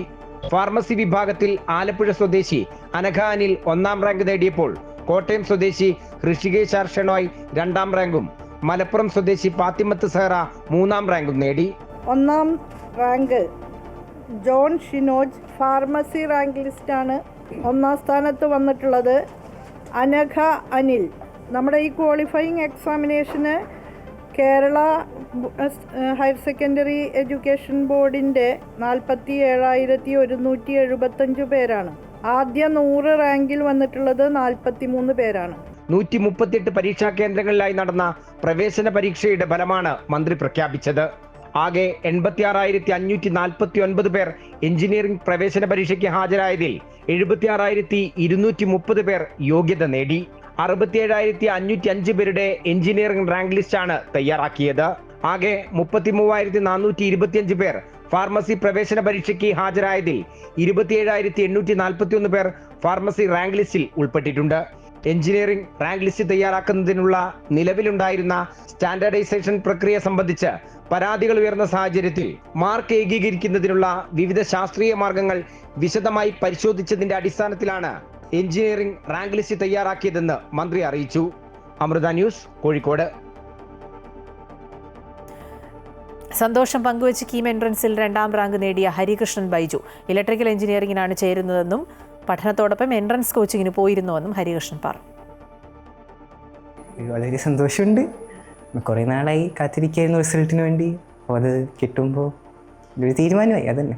ഫാർമസി വിഭാഗത്തിൽ ആലപ്പുഴ സ്വദേശി അനഘ അനിൽ 1ാം റാങ്ക് നേടിയപ്പോൾ കോട്ടയം സ്വദേശി ഋഷികേശ് ആർ ഷെനോയ് 2ാം റാങ്കും മലപ്പുറം സ്വദേശി പാത്തിമത്ത് സെഹറ 3ാം റാങ്കും നേടി. 1ാം rank John Shinoj pharmacy rank ലിസ്റ്റാണ് 1ാം സ്ഥാനത്ത് വന്നിട്ടുള്ളത്. അനഘ അനിൽ നമ്മുടെ ഈ ക്വാളിഫയിങ് എക്സാമിനേഷന് കേരള ഹയർ സെക്കൻഡറി എഡ്യൂക്കേഷൻ ബോർഡിൻ്റെ 47,175 പേരാണ്. ആദ്യ 100 റാങ്കിൽ വന്നിട്ടുള്ളത് 43 പേരാണ്. 138 പരീക്ഷാ കേന്ദ്രങ്ങളിലായി നടന്ന പ്രവേശന പരീക്ഷയുടെ ഫലമാണ് മന്ത്രി പ്രഖ്യാപിച്ചത്. ആകെ 86,549 പേർ എഞ്ചിനീയറിംഗ് പ്രവേശന പരീക്ഷയ്ക്ക് ഹാജരായതിൽ 76,230 പേർ യോഗ്യത നേടി. 67,505 പേരുടെ എഞ്ചിനീയറിംഗ് റാങ്ക് ലിസ്റ്റാണ് തയ്യാറാക്കിയത്. ആകെ 33,425 പേർ ഫാർമസി പ്രവേശന പരീക്ഷയ്ക്ക് ഹാജരായതിൽ 27,841 പേർ ഫാർമസി റാങ്ക് ലിസ്റ്റിൽ ഉൾപ്പെട്ടിട്ടുണ്ട്. എഞ്ചിനീയറിംഗ് റാങ്ക് ലിസ്റ്റ് തയ്യാറാക്കുന്നതിനുള്ള നിലവിലുണ്ടായിരുന്ന സ്റ്റാൻഡേർഡൈസേഷൻ പ്രക്രിയ സംബന്ധിച്ച് പരാതികൾ ഉയർന്ന സാഹചര്യത്തിൽ മാർക്ക് ഏകീകരിക്കുന്നതിനുള്ള വിവിധ ശാസ്ത്രീയ മാർഗങ്ങൾ വിശദമായി പരിശോധിച്ചതിന്റെ അടിസ്ഥാനത്തിലാണ് എഞ്ചിനീയറിംഗ് റാങ്ക് ലിസ്റ്റ് തയ്യാറാക്കിയതെന്ന് മന്ത്രി അറിയിച്ചു. അമൃത ന്യൂസ്, കോഴിക്കോട്. സന്തോഷം പങ്കുവച്ച് കീം എൻട്രൻസിൽ 2ാം റാങ്ക് നേടിയ ഹരികൃഷ്ണൻ ബൈജു ഇലക്ട്രിക്കൽ എഞ്ചിനീയറിംഗിനാണ് ചേരുന്നതെന്നും പഠനത്തോടൊപ്പം എൻട്രൻസ് കോച്ചിങ്ങിന് പോയിരുന്നുവെന്നും ഹരികൃഷ്ണൻ പറഞ്ഞു. വളരെ സന്തോഷമുണ്ട്. കുറേ നാളായി കാത്തിരിക്കുകയായിരുന്നു റിസൾട്ടിന് വേണ്ടി. അപ്പോൾ അത് കിട്ടുമ്പോൾ ഒരു തീരുമാനമായി. അതന്നെ.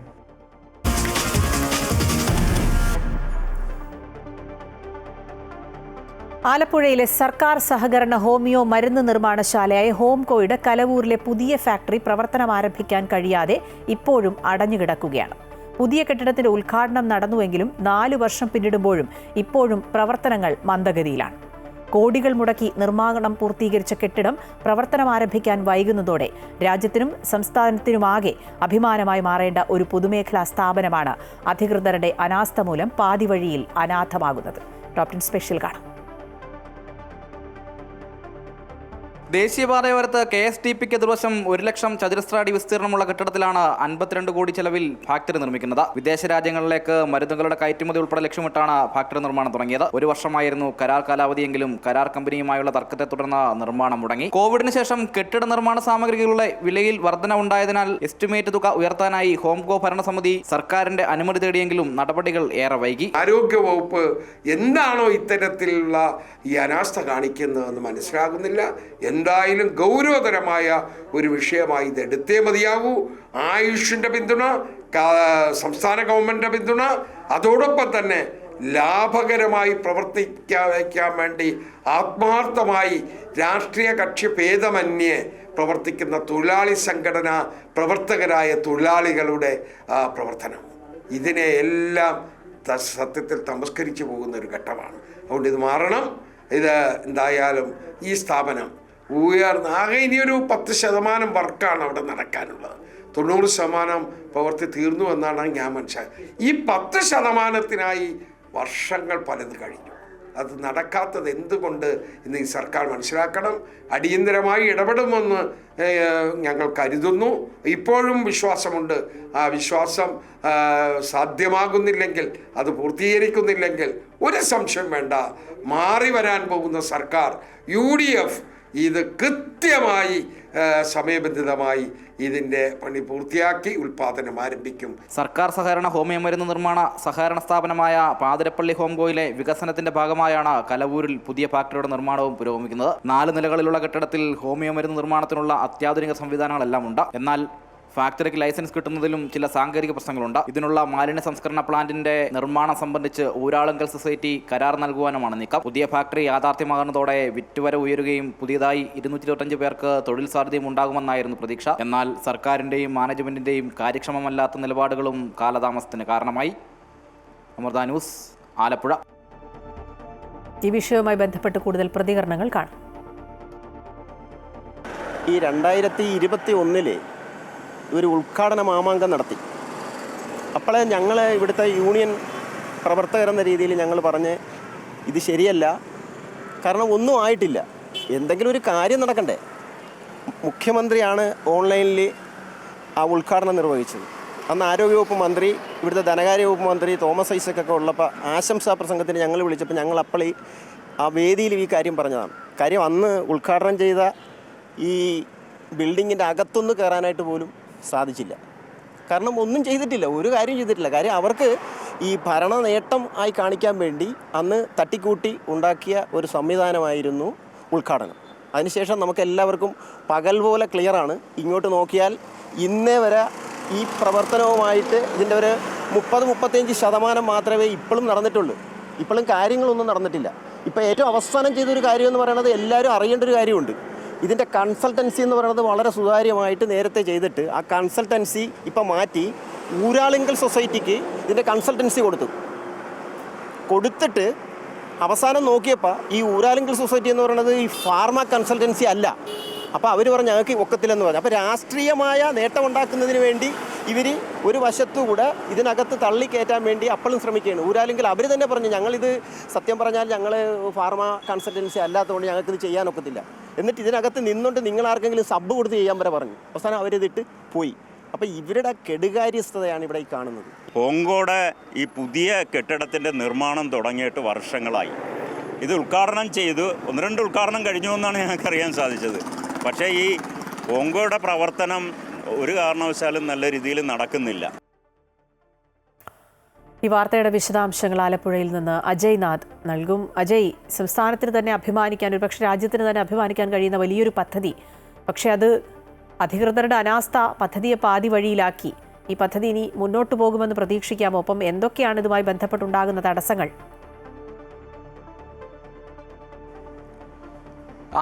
ആലപ്പുഴയിലെ സർക്കാർ സഹകരണ ഹോമിയോ മരുന്ന് നിർമ്മാണശാലയായ ഹോംകോയുടെ കലവൂരിലെ പുതിയ ഫാക്ടറി പ്രവർത്തനം ആരംഭിക്കാൻ കഴിയാതെ ഇപ്പോഴും അടഞ്ഞുകിടക്കുകയാണ്. പുതിയ കെട്ടിടത്തിന്റെ ഉദ്ഘാടനം നടന്നുവെങ്കിലും 4 വർഷം പിന്നിടുമ്പോഴും ഇപ്പോഴും പ്രവർത്തനങ്ങൾ മന്ദഗതിയിലാണ്. കോടികൾ മുടക്കി നിർമ്മാണം പൂർത്തീകരിച്ച കെട്ടിടം പ്രവർത്തനം ആരംഭിക്കാൻ വൈകുന്നതോടെ രാജ്യത്തിനും സംസ്ഥാനത്തിനുമാകെ അഭിമാനമായി മാറേണ്ട ഒരു പൊതുമേഖലാ സ്ഥാപനമാണ് അധികൃതരുടെ അനാസ്ഥ മൂലം പാതിവഴിയിൽ അനാഥമാകുന്നത്. ടോപ് 10 സ്പെഷ്യൽ കാണാം. ദേശീയപാതയോരത്ത് KSTPക്ക് എതിർവശം 1 ലക്ഷം ചതുരശ്ര അടി വിസ്തീർണമുള്ള കെട്ടിടത്തിലാണ് 52 കോടി ചെലവിൽ ഫാക്ടറി നിർമ്മിക്കുന്നത്. വിദേശ രാജ്യങ്ങളിലേക്ക് മരുന്നുകളുടെ കയറ്റുമതി ഉൾപ്പെടെ ലക്ഷ്യമിട്ടാണ് ഫാക്ടറി നിർമ്മാണം തുടങ്ങിയത്. 1 വർഷമായിരുന്നു കരാർ കാലാവധിയെങ്കിലും കരാർ കമ്പനിയുമായുള്ള തർക്കത്തെ തുടർന്ന് നിർമ്മാണം മുടങ്ങി. കോവിഡിന് ശേഷം കെട്ടിട നിർമ്മാണ സാമഗ്രികളുടെ വിലയിൽ വർധനവുണ്ടായതിനാൽ എസ്റ്റിമേറ്റ് തുക ഉയർത്താനായി ഹോംകോ ഭരണസമിതി സർക്കാരിന്റെ അനുമതി തേടിയെങ്കിലും നടപടികൾ ഏറെ വൈകി. ആരോഗ്യവകുപ്പ് എന്താണോ ഇത്തരത്തിലുള്ള ഈ അനാസ്ഥ കാണിക്കുന്നതെന്ന് മനസ്സിലാകുന്നില്ല. എന്തായാലും ഗൗരവതരമായ ഒരു വിഷയമായി ഇത് എടുത്തേ മതിയാകൂ. ആയുഷിൻ്റെ പിന്തുണ, സംസ്ഥാന ഗവൺമെൻറ്റിൻ്റെ പിന്തുണ, അതോടൊപ്പം തന്നെ ലാഭകരമായി പ്രവർത്തിക്കാൻ വേണ്ടി ആത്മാർത്ഥമായി രാഷ്ട്രീയ കക്ഷി ഭേദമന്യേ പ്രവർത്തിക്കുന്ന തൊഴിലാളി സംഘടന പ്രവർത്തകരായ തൊഴിലാളികളുടെ പ്രവർത്തനം, ഇതിനെ എല്ലാം സത്യത്തിൽ തമസ്കരിച്ചു പോകുന്ന ഒരു ഘട്ടമാണ്. അതുകൊണ്ട് ഇത് മാറണം. ഇത് എന്തായാലും ഈ സ്ഥാപനം ആകെ ഇനിയൊരു 10% വർക്കാണ് അവിടെ നടക്കാനുള്ളത്. 90% പ്രവൃത്തി തീർന്നു എന്നാണ് ഞാൻ മനസ്സിലാക്കുന്നത്. ഈ 10%-നായി വർഷങ്ങൾ പലത് കഴിഞ്ഞു. അത് നടക്കാത്തത് എന്തുകൊണ്ട് എന്ന് ഈ സർക്കാർ മനസ്സിലാക്കണം. അടിയന്തരമായി ഇടപെടുമെന്ന് ഞങ്ങൾ കരുതുന്നു. ഇപ്പോഴും വിശ്വാസമുണ്ട്. ആ വിശ്വാസം സാധ്യമാകുന്നില്ലെങ്കിൽ, അത് പൂർത്തീകരിക്കുന്നില്ലെങ്കിൽ ഒരു സംശയം വേണ്ട, മാറി വരാൻ പോകുന്ന സർക്കാർ UDF ഇത് കൃത്യമായി സമയബന്ധിതമായി ഇതിൻ്റെ പണി പൂർത്തിയാക്കി ഉൽപ്പാദനം ആരംഭിക്കും. സർക്കാർ സഹകരണ ഹോമിയോ മരുന്ന് നിർമ്മാണ സഹകരണ സ്ഥാപനമായ പാതിരപ്പള്ളി ഹോംകോയിലെ വികസനത്തിന്റെ ഭാഗമായാണ് കലവൂരിൽ പുതിയ ഫാക്ടറിയുടെ നിർമ്മാണവും പുരോഗമിക്കുന്നത്. 4 നിലകളിലുള്ള കെട്ടിടത്തിൽ ഹോമിയോ മരുന്ന് നിർമ്മാണത്തിനുള്ള അത്യാധുനിക സംവിധാനങ്ങളെല്ലാം ഉണ്ട്. എന്നാൽ ഫാക്ടറിക്ക് ലൈസൻസ് കിട്ടുന്നതിലും ചില സാങ്കേതിക പ്രശ്നങ്ങളുണ്ട്. ഇതിനുള്ള മാലിന്യ സംസ്കരണ പ്ലാന്റിന്റെ നിർമ്മാണം സംബന്ധിച്ച് ഊരാളുങ്കൽ സൊസൈറ്റി കരാർ നൽകുവാനുമാണ് നീക്കം. പുതിയ ഫാക്ടറി യാഥാർത്ഥ്യമാകുന്നതോടെ വിറ്റുവര ഉയരുകയും പുതിയതായി 225 പേർക്ക് തൊഴിൽ സാധ്യതയും ഉണ്ടാകുമെന്നായിരുന്നു പ്രതീക്ഷ. എന്നാൽ സർക്കാരിന്റെയും മാനേജ്മെന്റിന്റെയും കാര്യക്ഷമമല്ലാത്ത നിലപാടുകളും കാലതാമസത്തിന് കാരണമായി. അമൃത ന്യൂസ്, ആലപ്പുഴ. ഈ വിഷയവുമായി ബന്ധപ്പെട്ട് കൂടുതൽ പ്രതികരണങ്ങൾ കാണാം. ഈ 2021 ഒരു ഉദ്ഘാടന മാമാങ്കം നടത്തി. അപ്പോഴേ ഞങ്ങൾ ഇവിടുത്തെ യൂണിയൻ പ്രവർത്തകരെന്ന രീതിയിൽ ഞങ്ങൾ പറഞ്ഞ് ഇത് ശരിയല്ല, കാരണം ഒന്നും ആയിട്ടില്ല, എന്തെങ്കിലും ഒരു കാര്യം നടക്കണ്ടേ. മുഖ്യമന്ത്രിയാണ് ഓൺലൈനിൽ ആ ഉദ്ഘാടനം നിർവഹിച്ചത്. അന്ന് ആരോഗ്യവകുപ്പ് മന്ത്രി, ഇവിടുത്തെ ധനകാര്യ വകുപ്പ് മന്ത്രി തോമസ് ഐസക്കൊക്കെ ഉള്ളപ്പോൾ ആശംസാ പ്രസംഗത്തിന് ഞങ്ങൾ വിളിച്ചപ്പോൾ ഞങ്ങൾ അപ്പോൾ ആ വേദിയിൽ ഈ കാര്യം പറഞ്ഞതാണ്. കാര്യം അന്ന് ഉദ്ഘാടനം ചെയ്ത ഈ ബിൽഡിങ്ങിൻ്റെ അകത്തൊന്ന് കയറാനായിട്ട് പോലും സാധിച്ചില്ല. കാരണം ഒന്നും ചെയ്തിട്ടില്ല, ഒരു കാര്യം ചെയ്തിട്ടില്ല. കാര്യം അവർക്ക് ഈ ഭരണ നേട്ടം ആയി കാണിക്കാൻ വേണ്ടി അന്ന് തട്ടിക്കൂട്ടി ഉണ്ടാക്കിയ ഒരു സംവിധാനമായിരുന്നു ഉദ്ഘാടനം. അതിനുശേഷം നമുക്ക് എല്ലാവർക്കും പകൽ പോലെ ക്ലിയറാണ്. ഇങ്ങോട്ട് നോക്കിയാൽ ഇന്നേ വരെ ഈ പ്രവർത്തനവുമായിട്ട് ഇതിൻ്റെ ഒരു 30-35% മാത്രമേ ഇപ്പോഴും നടന്നിട്ടുള്ളൂ. ഇപ്പോഴും കാര്യങ്ങളൊന്നും നടന്നിട്ടില്ല. ഇപ്പോൾ ഏറ്റവും അവസാനം ചെയ്തൊരു കാര്യം എന്ന് പറയുന്നത് എല്ലാവരും അറിയേണ്ട ഒരു കാര്യമുണ്ട്. ഇതിൻ്റെ കൺസൾട്ടൻസി എന്ന് പറയുന്നത് വളരെ സുതാര്യമായിട്ട് നേരത്തെ ചെയ്തിട്ട് ആ കൺസൾട്ടൻസി ഇപ്പം മാറ്റി ഊരാളുങ്കൽ സൊസൈറ്റിക്ക് ഇതിൻ്റെ കൺസൾട്ടൻസി കൊടുത്തിട്ട് അവസാനം നോക്കിയപ്പോൾ ഈ ഊരാളുങ്കൽ സൊസൈറ്റി എന്ന് പറയുന്നത് ഈ ഫാർമ കൺസൾട്ടൻസി അല്ല. അപ്പോൾ അവർ പറഞ്ഞു ഞങ്ങൾക്ക് ഒക്കത്തില്ലെന്ന് പറഞ്ഞു. അപ്പോൾ രാഷ്ട്രീയമായ നേട്ടമുണ്ടാക്കുന്നതിന് വേണ്ടി ഇവർ ഒരു വശത്തുകൂടെ ഇതിനകത്ത് തള്ളിക്കയറ്റാൻ വേണ്ടി അപ്പോഴും ശ്രമിക്കുകയാണ്. ഊരാളുങ്കൽ അവർ തന്നെ പറഞ്ഞു ഞങ്ങളിത് സത്യം പറഞ്ഞാൽ ഞങ്ങൾ ഫാർമ കൺസൾട്ടൻസി അല്ലാത്തതുകൊണ്ട് ഞങ്ങൾക്കിത് ചെയ്യാനൊക്കത്തില്ല. എന്നിട്ട് ഇതിനകത്ത് നിന്നുകൊണ്ട് നിങ്ങൾ ആർക്കെങ്കിലും സബ് കൊടുത്ത് ചെയ്യാൻ വരെ പറഞ്ഞു. അവസാനം അവരിതിട്ട് പോയി. അപ്പോൾ ഇവരുടെ കെടുകാര്യസ്ഥതയാണ് ഇവിടെ ഈ കാണുന്നത്. ഹോങ്കോടെ ഈ പുതിയ കെട്ടിടത്തിൻ്റെ നിർമ്മാണം തുടങ്ങിയിട്ട് വർഷങ്ങളായി. ഇത് ഉദ്ഘാടനം ചെയ്തു, 1-2 ഉദ്ഘാടനം കഴിഞ്ഞു എന്നാണ് ഞങ്ങൾക്കറിയാൻ സാധിച്ചത്. പക്ഷേ ഈ ഹോങ്കോയുടെ പ്രവർത്തനം ഒരു കാരണവശാലും നല്ല രീതിയിൽ നടക്കുന്നില്ല. ഈ വാർത്തയുടെ വിശദാംശങ്ങൾ ആലപ്പുഴയിൽ നിന്ന് അജയ് നാഥ് നൽകും. അജയ്, സംസ്ഥാനത്തിന് തന്നെ അഭിമാനിക്കാൻ, ഒരുപക്ഷെ രാജ്യത്തിന് തന്നെ അഭിമാനിക്കാൻ കഴിയുന്ന വലിയൊരു പദ്ധതി, പക്ഷേ അത് അധികൃതരുടെ അനാസ്ഥ പദ്ധതിയെ പാതി വഴിയിലാക്കി. ഈ പദ്ധതി ഇനി മുന്നോട്ട് പോകുമെന്ന് പ്രതീക്ഷിക്കാമോ? ഒപ്പം എന്തൊക്കെയാണ് ഇതുമായി ബന്ധപ്പെട്ടുണ്ടാകുന്ന തടസ്സങ്ങൾ?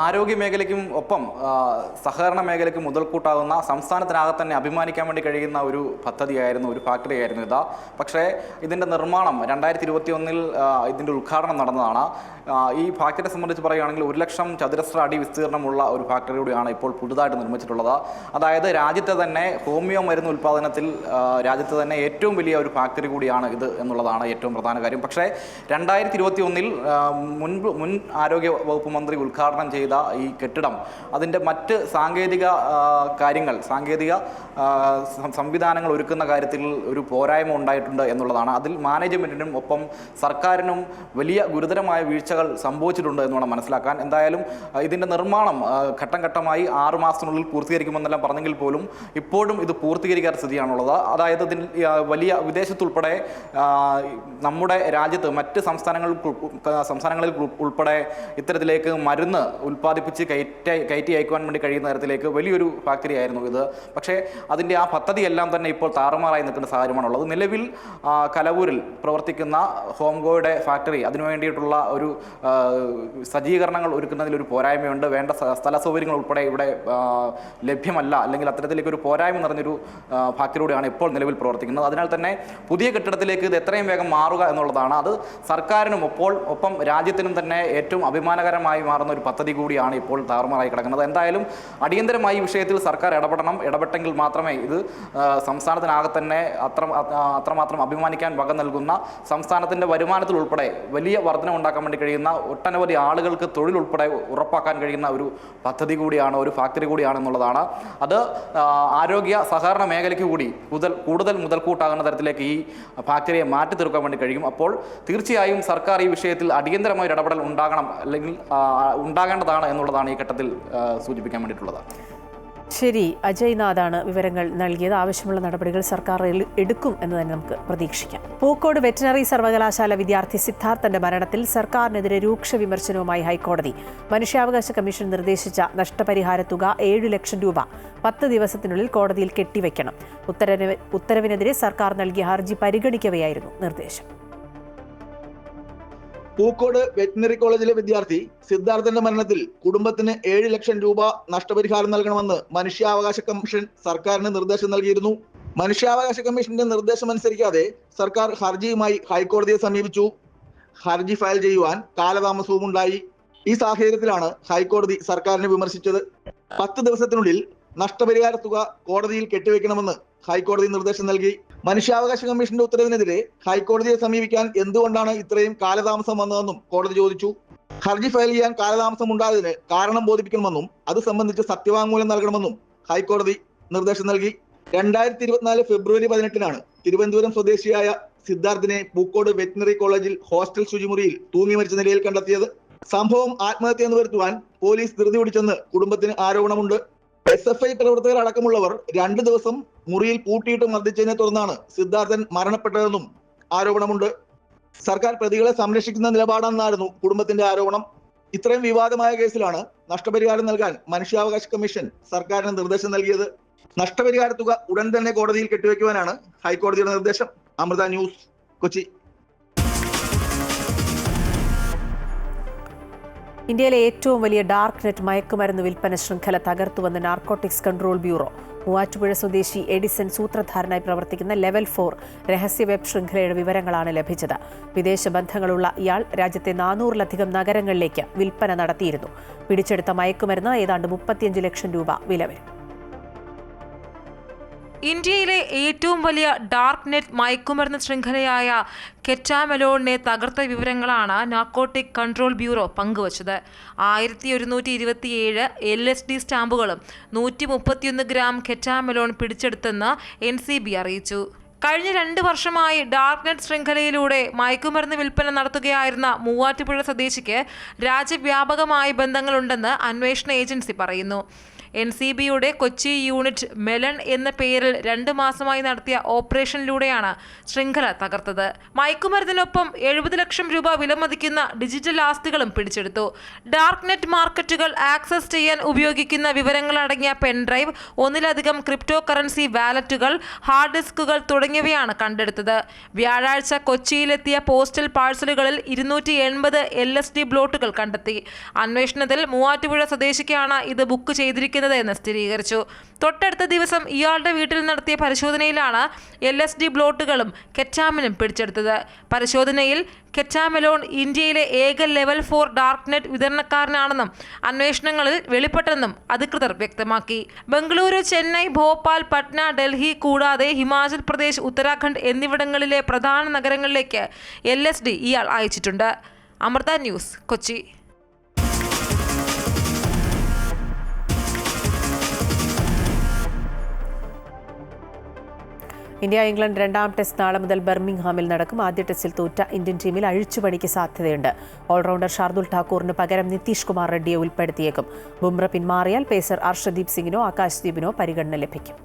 ആരോഗ്യ മേഖലയ്ക്കും ഒപ്പം സഹകരണ മേഖലയ്ക്കും മുതൽക്കൂട്ടാകുന്ന സംസ്ഥാനത്തിനകെ തന്നെ അഭിമാനിക്കാൻ വേണ്ടി കഴിയുന്ന ഒരു പദ്ധതിയായിരുന്നു, ഒരു ഫാക്ടറി ആയിരുന്നു ഇത്. പക്ഷേ ഇതിൻ്റെ നിർമ്മാണം 2021 ഇതിൻ്റെ ഉദ്ഘാടനം നടന്നതാണ്. ഈ ഫാക്ടറിയെ സംബന്ധിച്ച് പറയുകയാണെങ്കിൽ 1,00,000 ചതുരശ്ര അടി വിസ്തീർണമുള്ള ഒരു ഫാക്ടറി കൂടിയാണ് ഇപ്പോൾ പുതുതായിട്ട് നിർമ്മിച്ചിട്ടുള്ളത്. അതായത് രാജ്യത്തെ തന്നെ ഹോമിയോ മരുന്ന് ഉൽപ്പാദനത്തിൽ രാജ്യത്തെ തന്നെ ഏറ്റവും വലിയ ഒരു ഫാക്ടറി കൂടിയാണ് ഇത് എന്നുള്ളതാണ് ഏറ്റവും പ്രധാന കാര്യം. പക്ഷേ 2021 മുൻ ആരോഗ്യ വകുപ്പ് മന്ത്രി ഉദ്ഘാടനം ചെയ്ത ഈ കെട്ടിടം അതിൻ്റെ മറ്റ് സാങ്കേതിക കാര്യങ്ങൾ, സാങ്കേതിക സംവിധാനങ്ങൾ ഒരുക്കുന്ന കാര്യത്തിൽ ഒരു പോരായ്മ ഉണ്ടായിട്ടുണ്ട് എന്നുള്ളതാണ്. അതിൽ മാനേജ്മെൻറ്റിനും ഒപ്പം സർക്കാരിനും വലിയ ഗുരുതരമായ വീഴ്ചകൾ സംഭവിച്ചിട്ടുണ്ട് എന്നുവേണം മനസ്സിലാക്കാൻ. എന്തായാലും ഇതിൻ്റെ നിർമ്മാണം ഘട്ടം ഘട്ടമായി 6 മാസത്തിനുള്ളിൽ പൂർത്തീകരിക്കുമെന്നെല്ലാം പറഞ്ഞെങ്കിൽ പോലും ഇപ്പോഴും ഇത് പൂർത്തീകരിക്കാത്ത സ്ഥിതിയാണുള്ളത്. അതായത് ഇതിന് വലിയ വിദേശത്തുൾപ്പെടെ നമ്മുടെ രാജ്യത്ത് മറ്റ് സംസ്ഥാനങ്ങളിൽ ഉൾപ്പെടെ ഇത്തരത്തിലേക്ക് മരുന്ന് ഉൽപ്പാദിപ്പിച്ച് കയറ്റി അയക്കുവാൻ വേണ്ടി കഴിയുന്ന തരത്തിലേക്ക് വലിയൊരു ഫാക്ടറി ആയിരുന്നു ഇത്. പക്ഷേ അതിൻ്റെ ആ പദ്ധതിയെല്ലാം തന്നെ ഇപ്പോൾ താറുമാറായി നിൽക്കുന്ന സാഹചര്യമാണുള്ളത്. നിലവിൽ കലവൂരിൽ പ്രവർത്തിക്കുന്ന ഹോംകോയുടെ ഫാക്ടറി അതിനു വേണ്ടിയിട്ടുള്ള ഒരു സജ്ജീകരണങ്ങൾ ഒരുക്കുന്നതിലൊരു പോരായ്മയുണ്ട്. വേണ്ട സ്ഥല സൗകര്യങ്ങൾ ഉൾപ്പെടെ ഇവിടെ ലഭ്യമല്ല, അല്ലെങ്കിൽ അത്തരത്തിലേക്ക് ഒരു പോരായ്മ നിറഞ്ഞൊരു ഫാക്ടറിയോടെയാണ് ഇപ്പോൾ നിലവിൽ പ്രവർത്തിക്കുന്നത്. അതിനാൽ തന്നെ പുതിയ കെട്ടിടത്തിലേക്ക് ഇത് എത്രയും വേഗം മാറുക എന്നുള്ളതാണ്. അത് സർക്കാരിനും ഒപ്പം രാജ്യത്തിനും തന്നെ ഏറ്റവും അഭിമാനകരമായി മാറുന്ന ഒരു പദ്ധതി കൂടി കൂടിയാണ് ഇപ്പോൾ താറുമാറായി കിടക്കുന്നത്. എന്തായാലും അടിയന്തരമായി ഈ വിഷയത്തിൽ സർക്കാർ ഇടപെടണം. ഇടപെട്ടെങ്കിൽ മാത്രമേ ഇത് സംസ്ഥാനത്തിനാകെ തന്നെ അത്രമാത്രം അഭിമാനിക്കാൻ വക നൽകുന്ന, സംസ്ഥാനത്തിൻ്റെ വരുമാനത്തിൽ ഉൾപ്പെടെ വലിയ വർധന ഉണ്ടാക്കാൻ വേണ്ടി കഴിയുന്ന, ഒട്ടനവധി ആളുകൾക്ക് തൊഴിൽ ഉൾപ്പെടെ ഉറപ്പാക്കാൻ കഴിയുന്ന ഒരു പദ്ധതി കൂടിയാണ്, ഒരു ഫാക്ടറി കൂടിയാണെന്നുള്ളതാണ്. അത് ആരോഗ്യ സഹകരണ മേഖലയ്ക്ക് കൂടി കൂടുതൽ മുതൽക്കൂട്ടാകുന്ന തരത്തിലേക്ക് ഈ ഫാക്ടറിയെ മാറ്റി തീർക്കാൻ വേണ്ടി കഴിയും. അപ്പോൾ തീർച്ചയായും സർക്കാർ ഈ വിഷയത്തിൽ അടിയന്തരമായ ഇടപെടൽ ഉണ്ടാകണം, അല്ലെങ്കിൽ ഉണ്ടാകേണ്ടതാണ് എന്നുള്ളതാണ് ഈ ഘട്ടത്തിൽ സൂചിപ്പിക്കാൻ വേണ്ടിയിട്ടുള്ളത്. ശരി, അജയ് നാഥാണ് വിവരങ്ങൾ നൽകിയത്. ആവശ്യമുള്ള നടപടികൾ സർക്കാർ എടുക്കും എന്ന് തന്നെ നമുക്ക് പ്രതീക്ഷിക്കാം. പൂക്കോട് വെറ്റിനറി സർവകലാശാല വിദ്യാർത്ഥി സിദ്ധാർത്ഥന്റെ മരണത്തിൽ സർക്കാരിനെതിരെ രൂക്ഷ വിമർശനവുമായി ഹൈക്കോടതി. മനുഷ്യാവകാശ കമ്മീഷൻ നിർദ്ദേശിച്ച നഷ്ടപരിഹാര തുക 7 ലക്ഷം രൂപ 10 ദിവസത്തിനുള്ളിൽ കോടതിയിൽ കെട്ടിവെക്കണം. ഉത്തരവിനെതിരെ സർക്കാർ നൽകിയ ഹർജി പരിഗണിക്കവെയായിരുന്നു നിർദ്ദേശം. പൂക്കോട് വെറ്റിനറി കോളേജിലെ വിദ്യാർത്ഥി സിദ്ധാർത്ഥന്റെ മരണത്തിൽ കുടുംബത്തിന് 7 ലക്ഷം രൂപ നഷ്ടപരിഹാരം നൽകണമെന്ന് മനുഷ്യാവകാശ കമ്മീഷൻ സർക്കാരിന് നിർദ്ദേശം നൽകിയിരുന്നു. മനുഷ്യാവകാശ കമ്മീഷന്റെ നിർദ്ദേശം അനുസരിക്കാതെ സർക്കാർ ഹർജിയുമായി ഹൈക്കോടതിയെ സമീപിച്ചു. ഹർജി ഫയൽ ചെയ്യുവാൻ കാലതാമസവും ഉണ്ടായി. ഈ സാഹചര്യത്തിലാണ് ഹൈക്കോടതി സർക്കാരിനെ വിമർശിച്ചത്. 10 ദിവസത്തിനുള്ളിൽ നഷ്ടപരിഹാര തുക കോടതിയിൽ കെട്ടിവെക്കണമെന്ന് ഹൈക്കോടതി നിർദ്ദേശം നൽകി. മനുഷ്യാവകാശ കമ്മീഷന്റെ ഉത്തരവിനെതിരെ ഹൈക്കോടതിയെ സമീപിക്കാൻ എന്തുകൊണ്ടാണ് ഇത്രയും കാലതാമസം വന്നതെന്നും കോടതി ചോദിച്ചു. ഹർജി ഫയൽ ചെയ്യാൻ കാലതാമസം ഉണ്ടായതിന് കാരണം ബോധിപ്പിക്കണമെന്നും അത് സംബന്ധിച്ച് സത്യവാങ്മൂലം നൽകണമെന്നും ഹൈക്കോടതി നിർദ്ദേശം നൽകി. 2024 ഫെബ്രുവരി 18-നാണ് തിരുവനന്തപുരം സ്വദേശിയായ സിദ്ധാർത്ഥിനെ പൂക്കോട് വെറ്റിനറി കോളേജിൽ ഹോസ്റ്റൽ ശുചിമുറിയിൽ തൂങ്ങി മരിച്ച നിലയിൽ കണ്ടെത്തിയത്. സംഭവം ആത്മഹത്യ എന്ന് വരുത്തുവാൻ പോലീസ് ധൃതി പിടിച്ചെന്ന് കുടുംബത്തിന് ആരോപണമുണ്ട്. SFI പ്രവർത്തകർ അടക്കമുള്ളവർ 2 ദിവസം മുറിയിൽ പൂട്ടിയിട്ട് മർദ്ദിച്ചതിനെ തുടർന്നാണ് സിദ്ധാർത്ഥൻ മരണപ്പെട്ടതെന്നും ആരോപണമുണ്ട്. സർക്കാർ പ്രതികളെ സംരക്ഷിക്കുന്ന നിലപാടാണെന്നായിരുന്നു കുടുംബത്തിന്റെ ആരോപണം. ഇത്രയും വിവാദമായ കേസിലാണ് നഷ്ടപരിഹാരം നൽകാൻ മനുഷ്യാവകാശ കമ്മീഷൻ സർക്കാരിന് നിർദ്ദേശം നൽകിയത്. നഷ്ടപരിഹാര തുക ഉടൻ തന്നെ കോടതിയിൽ കെട്ടിവെക്കുവാനാണ് ഹൈക്കോടതിയുടെ നിർദ്ദേശം. അമൃത ന്യൂസ്, കൊച്ചി. ഇന്ത്യയിലെ ഏറ്റവും വലിയ ഡാർക്ക് നെറ്റ് മയക്കുമരുന്ന് വിൽപ്പന ശൃംഖല തകർത്തുവെന്ന് നാർക്കോട്ടിക്സ് കൺട്രോൾ ബ്യൂറോ. മൂവാറ്റുപുഴ സ്വദേശി എഡിസൺ സൂത്രധാരനായി പ്രവർത്തിക്കുന്ന ലെവൽ 4 രഹസ്യ വെബ് ശൃംഖലയുടെ വിവരങ്ങളാണ് ലഭിച്ചത്. വിദേശ ബന്ധങ്ങളുള്ള ഇയാൾ രാജ്യത്തെ 400-ലധികം നഗരങ്ങളിലേക്ക് വിൽപ്പന നടത്തിയിരുന്നു. പിടിച്ചെടുത്ത മയക്കുമരുന്ന് ഏതാണ്ട് 35 ലക്ഷം രൂപ വില വരും. ഇന്ത്യയിലെ ഏറ്റവും വലിയ ഡാർക്ക് നെറ്റ് മയക്കുമരുന്ന് ശൃംഖലയായ കെറ്റാമെലോണിനെ തകർത്ത വിവരങ്ങളാണ് നാർക്കോട്ടിക് കൺട്രോൾ ബ്യൂറോ പങ്കുവച്ചത്. 1127 LSD സ്റ്റാമ്പുകളും 131 ഗ്രാം കെറ്റാമെലോൺ പിടിച്ചെടുത്തെന്ന് NCB അറിയിച്ചു. കഴിഞ്ഞ 2 വർഷമായി ഡാർക്ക് നെറ്റ് ശൃംഖലയിലൂടെ മയക്കുമരുന്ന് വിൽപ്പന നടത്തുകയായിരുന്ന മൂവാറ്റുപുഴ സ്വദേശിക്ക് രാജ്യവ്യാപകമായ ബന്ധങ്ങളുണ്ടെന്ന് അന്വേഷണ ഏജൻസി പറയുന്നു. NCBയുടെ കൊച്ചി യൂണിറ്റ് മെലൺ എന്ന പേരിൽ 2 മാസമായി നടത്തിയ ഓപ്പറേഷനിലൂടെയാണ് ശൃംഖല തകർത്തത്. മയക്കുമരുന്നിനൊപ്പം 70 ലക്ഷം രൂപ വിലമതിക്കുന്ന ഡിജിറ്റൽ ആസ്തികളും പിടിച്ചെടുത്തു. ഡാർക്ക് നെറ്റ് മാർക്കറ്റുകൾ ആക്സസ് ചെയ്യാൻ ഉപയോഗിക്കുന്ന വിവരങ്ങളടങ്ങിയ പെൻഡ്രൈവ്, 1-ലധികം ക്രിപ്റ്റോ കറൻസി വാലറ്റുകൾ, ഹാർഡ് ഡിസ്കുകൾ തുടങ്ങിയവയാണ് കണ്ടെടുത്തത്. വ്യാഴാഴ്ച കൊച്ചിയിലെത്തിയ പോസ്റ്റൽ പാഴ്സലുകളിൽ 280 LSD ബ്ലോട്ടുകൾ കണ്ടെത്തി. അന്വേഷണത്തിൽ മൂവാറ്റുപുഴ സ്വദേശിക്കാണ് ഇത് ബുക്ക് ചെയ്തിരിക്കുന്നത് എന്ന് സ്ഥിരീകരിച്ചു. തൊട്ടടുത്ത ദിവസം ഇയാളുടെ വീട്ടിൽ നടത്തിയ പരിശോധനയിലാണ് LSD ബ്ലോട്ടുകളും കെറ്റാമിനും പിടിച്ചെടുത്തത്. പരിശോധനയിൽ കെറ്റാമെലോൺ ഇന്ത്യയിലെ ഏക ലെവൽ 4 ഡാർക്ക് നെറ്റ് വിതരണക്കാരനാണെന്നും അന്വേഷണങ്ങളിൽ വെളിപ്പെട്ടെന്നും അധികൃതർ വ്യക്തമാക്കി. ബംഗളൂരു, ചെന്നൈ, ഭോപ്പാൽ, പട്ന, ഡൽഹി കൂടാതെ ഹിമാചൽ പ്രദേശ്, ഉത്തരാഖണ്ഡ് എന്നിവിടങ്ങളിലെ പ്രധാന നഗരങ്ങളിലേക്ക് LSD ഇയാൾ അയച്ചിട്ടുണ്ട്. Amrita news, Kochi. India England 2ാം ടെസ്റ്റ് നാളെ മുതൽ ബർമിംഗ്ഹാമിൽ നടക്കും. ആദ്യ ടെസ്റ്റിൽ തോറ്റ ഇന്ത്യൻ ടീമിൽ അഴിച്ചുപണിക്ക് സാധ്യതയുണ്ട്. ഓൾറൗണ്ടർ ഷാർദുൽ ഠാക്കൂറിന് പകരം നിതീഷ് കുമാർ റെഡ്ഡിയെ ഉൾപ്പെടുത്തിയേക്കും. ബുംറ പിന്മാറിയാൽ പേസർ അർഷദീപ് സിംഗിനോ ആകാശ്ദീപിനോ പരിഗണന ലഭിക്കും.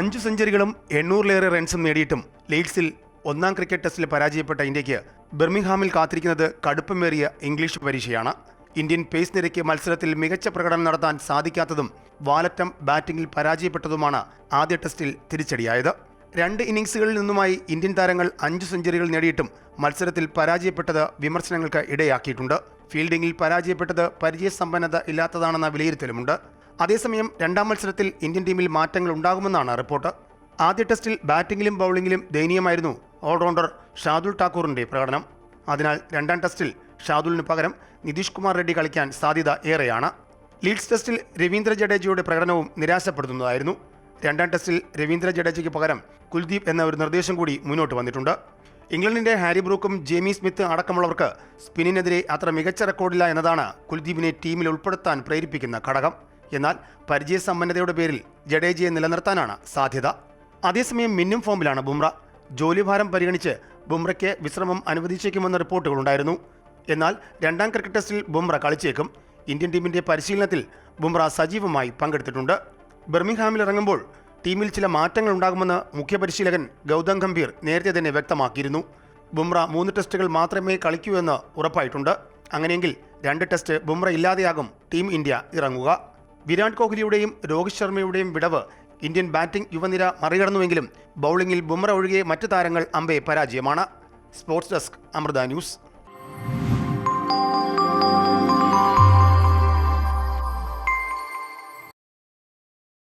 5 സെഞ്ചുറികളും 800-ലേറെ റൺസും നേടിയിട്ടും ലീഡ്സിൽ 1ാം ക്രിക്കറ്റ് ടെസ്റ്റിൽ പരാജയപ്പെട്ട ഇന്ത്യക്ക് ബർമിംഗ്ഹാമിൽ കാത്തിരിക്കുന്നത് കടുപ്പമേറിയ ഇംഗ്ലീഷ് പരീക്ഷയാണ്. ഇന്ത്യൻ പേസ് നിരയ്ക്ക് മത്സരത്തിൽ മികച്ച പ്രകടനം നടത്താൻ സാധിക്കാത്തതും വാലറ്റം ബാറ്റിംഗിൽ പരാജയപ്പെട്ടതുമാണ് ആദ്യ ടെസ്റ്റിൽ തിരിച്ചടിയായത്. 2 ഇന്നിംഗ്സുകളിൽ നിന്നുമായി ഇന്ത്യൻ താരങ്ങൾ 5 സെഞ്ചുറികൾ നേടിയിട്ടും മത്സരത്തിൽ പരാജയപ്പെട്ടത് വിമർശനങ്ങൾക്ക് ഇടയാക്കിയിട്ടുണ്ട്. ഫീൽഡിംഗിൽ പരാജയപ്പെട്ടത് പരിചയസമ്പന്നത ഇല്ലാത്തതാണെന്ന വിലയിരുത്തലുമുണ്ട്. അതേസമയം 2ാം മത്സരത്തിൽ ഇന്ത്യൻ ടീമിൽ മാറ്റങ്ങൾ ഉണ്ടാകുമെന്നാണ് റിപ്പോർട്ട്. ആദ്യ ടെസ്റ്റിൽ ബാറ്റിംഗിലും ബൗളിംഗിലും ദയനീയമായിരുന്നു ഓൾറൗണ്ടർ ഷാർദുൽ ഠാക്കൂറിന്റെ പ്രകടനം. അതിനാൽ 2ാം ടെസ്റ്റിൽ ഷാദുലിന് പകരം നിതീഷ് കുമാർ റെഡ്ഡി കളിക്കാൻ സാധ്യത ഏറെയാണ്. ലീഡ്സ് ടെസ്റ്റിൽ രവീന്ദ്ര ജഡേജയുടെ പ്രകടനവും നിരാശപ്പെടുത്തുന്നതായിരുന്നു. രണ്ടാം ടെസ്റ്റിൽ രവീന്ദ്ര ജഡേജയ്ക്ക് പകരം കുൽദീപ് എന്ന ഒരു നിർദ്ദേശം കൂടി മുന്നോട്ട് വന്നിട്ടുണ്ട്. ഇംഗ്ലണ്ടിന്റെ ഹാരി ബ്രൂക്കും ജേമി സ്മിത്ത് അടക്കമുള്ളവർക്ക് സ്പിന്നിനെതിരെ അത്ര മികച്ച റെക്കോർഡില്ല എന്നതാണ് കുൽദീപിനെ ടീമിൽ ഉൾപ്പെടുത്താൻ പ്രേരിപ്പിക്കുന്ന ഘടകം. എന്നാൽ പരിചയസമ്പന്നതയുടെ പേരിൽ ജഡേജയെ നിലനിർത്താനാണ് സാധ്യത. അതേസമയം മിന്നും ഫോമിലാണ് ബുംറ. ജോലിഭാരം പരിഗണിച്ച് ബുംറയ്ക്ക് വിശ്രമം അനുവദിച്ചേക്കുമെന്ന റിപ്പോർട്ടുകളുണ്ടായിരുന്നു. എന്നാൽ രണ്ടാം ക്രിക്കറ്റ് ടെസ്റ്റിൽ ബുംറ കളിച്ചേക്കും. ഇന്ത്യൻ ടീമിന്റെ പരിശീലനത്തിൽ ബുംറ സജീവമായി പങ്കെടുത്തിട്ടുണ്ട്. ബർമിംഗ്ഹാമിൽ ഇറങ്ങുമ്പോൾ ടീമിൽ ചില മാറ്റങ്ങൾ ഉണ്ടാകുമെന്ന് മുഖ്യ പരിശീലകൻ ഗൗതം ഗംഭീർ നേരത്തെ തന്നെ വ്യക്തമാക്കിയിരുന്നു. ബുംറ 3 ടെസ്റ്റുകൾ മാത്രമേ കളിക്കൂ എന്ന് ഉറപ്പായിട്ടുണ്ട്. അങ്ങനെയെങ്കിൽ 2 ടെസ്റ്റ് ബുംറ ഇല്ലാതെയാകും ടീം ഇന്ത്യ ഇറങ്ങുക. വിരാട് കോഹ്ലിയുടെയും രോഹിത് ശർമ്മയുടെയും വിടവ് ഇന്ത്യൻ ബാറ്റിംഗ് യുവനിര മറികടന്നുവെങ്കിലും ബൗളിംഗിൽ ബുംറ ഒഴികെ മറ്റ് താരങ്ങൾ അമ്പേ പരാജയമാണ്. Sports desk, Amrita news.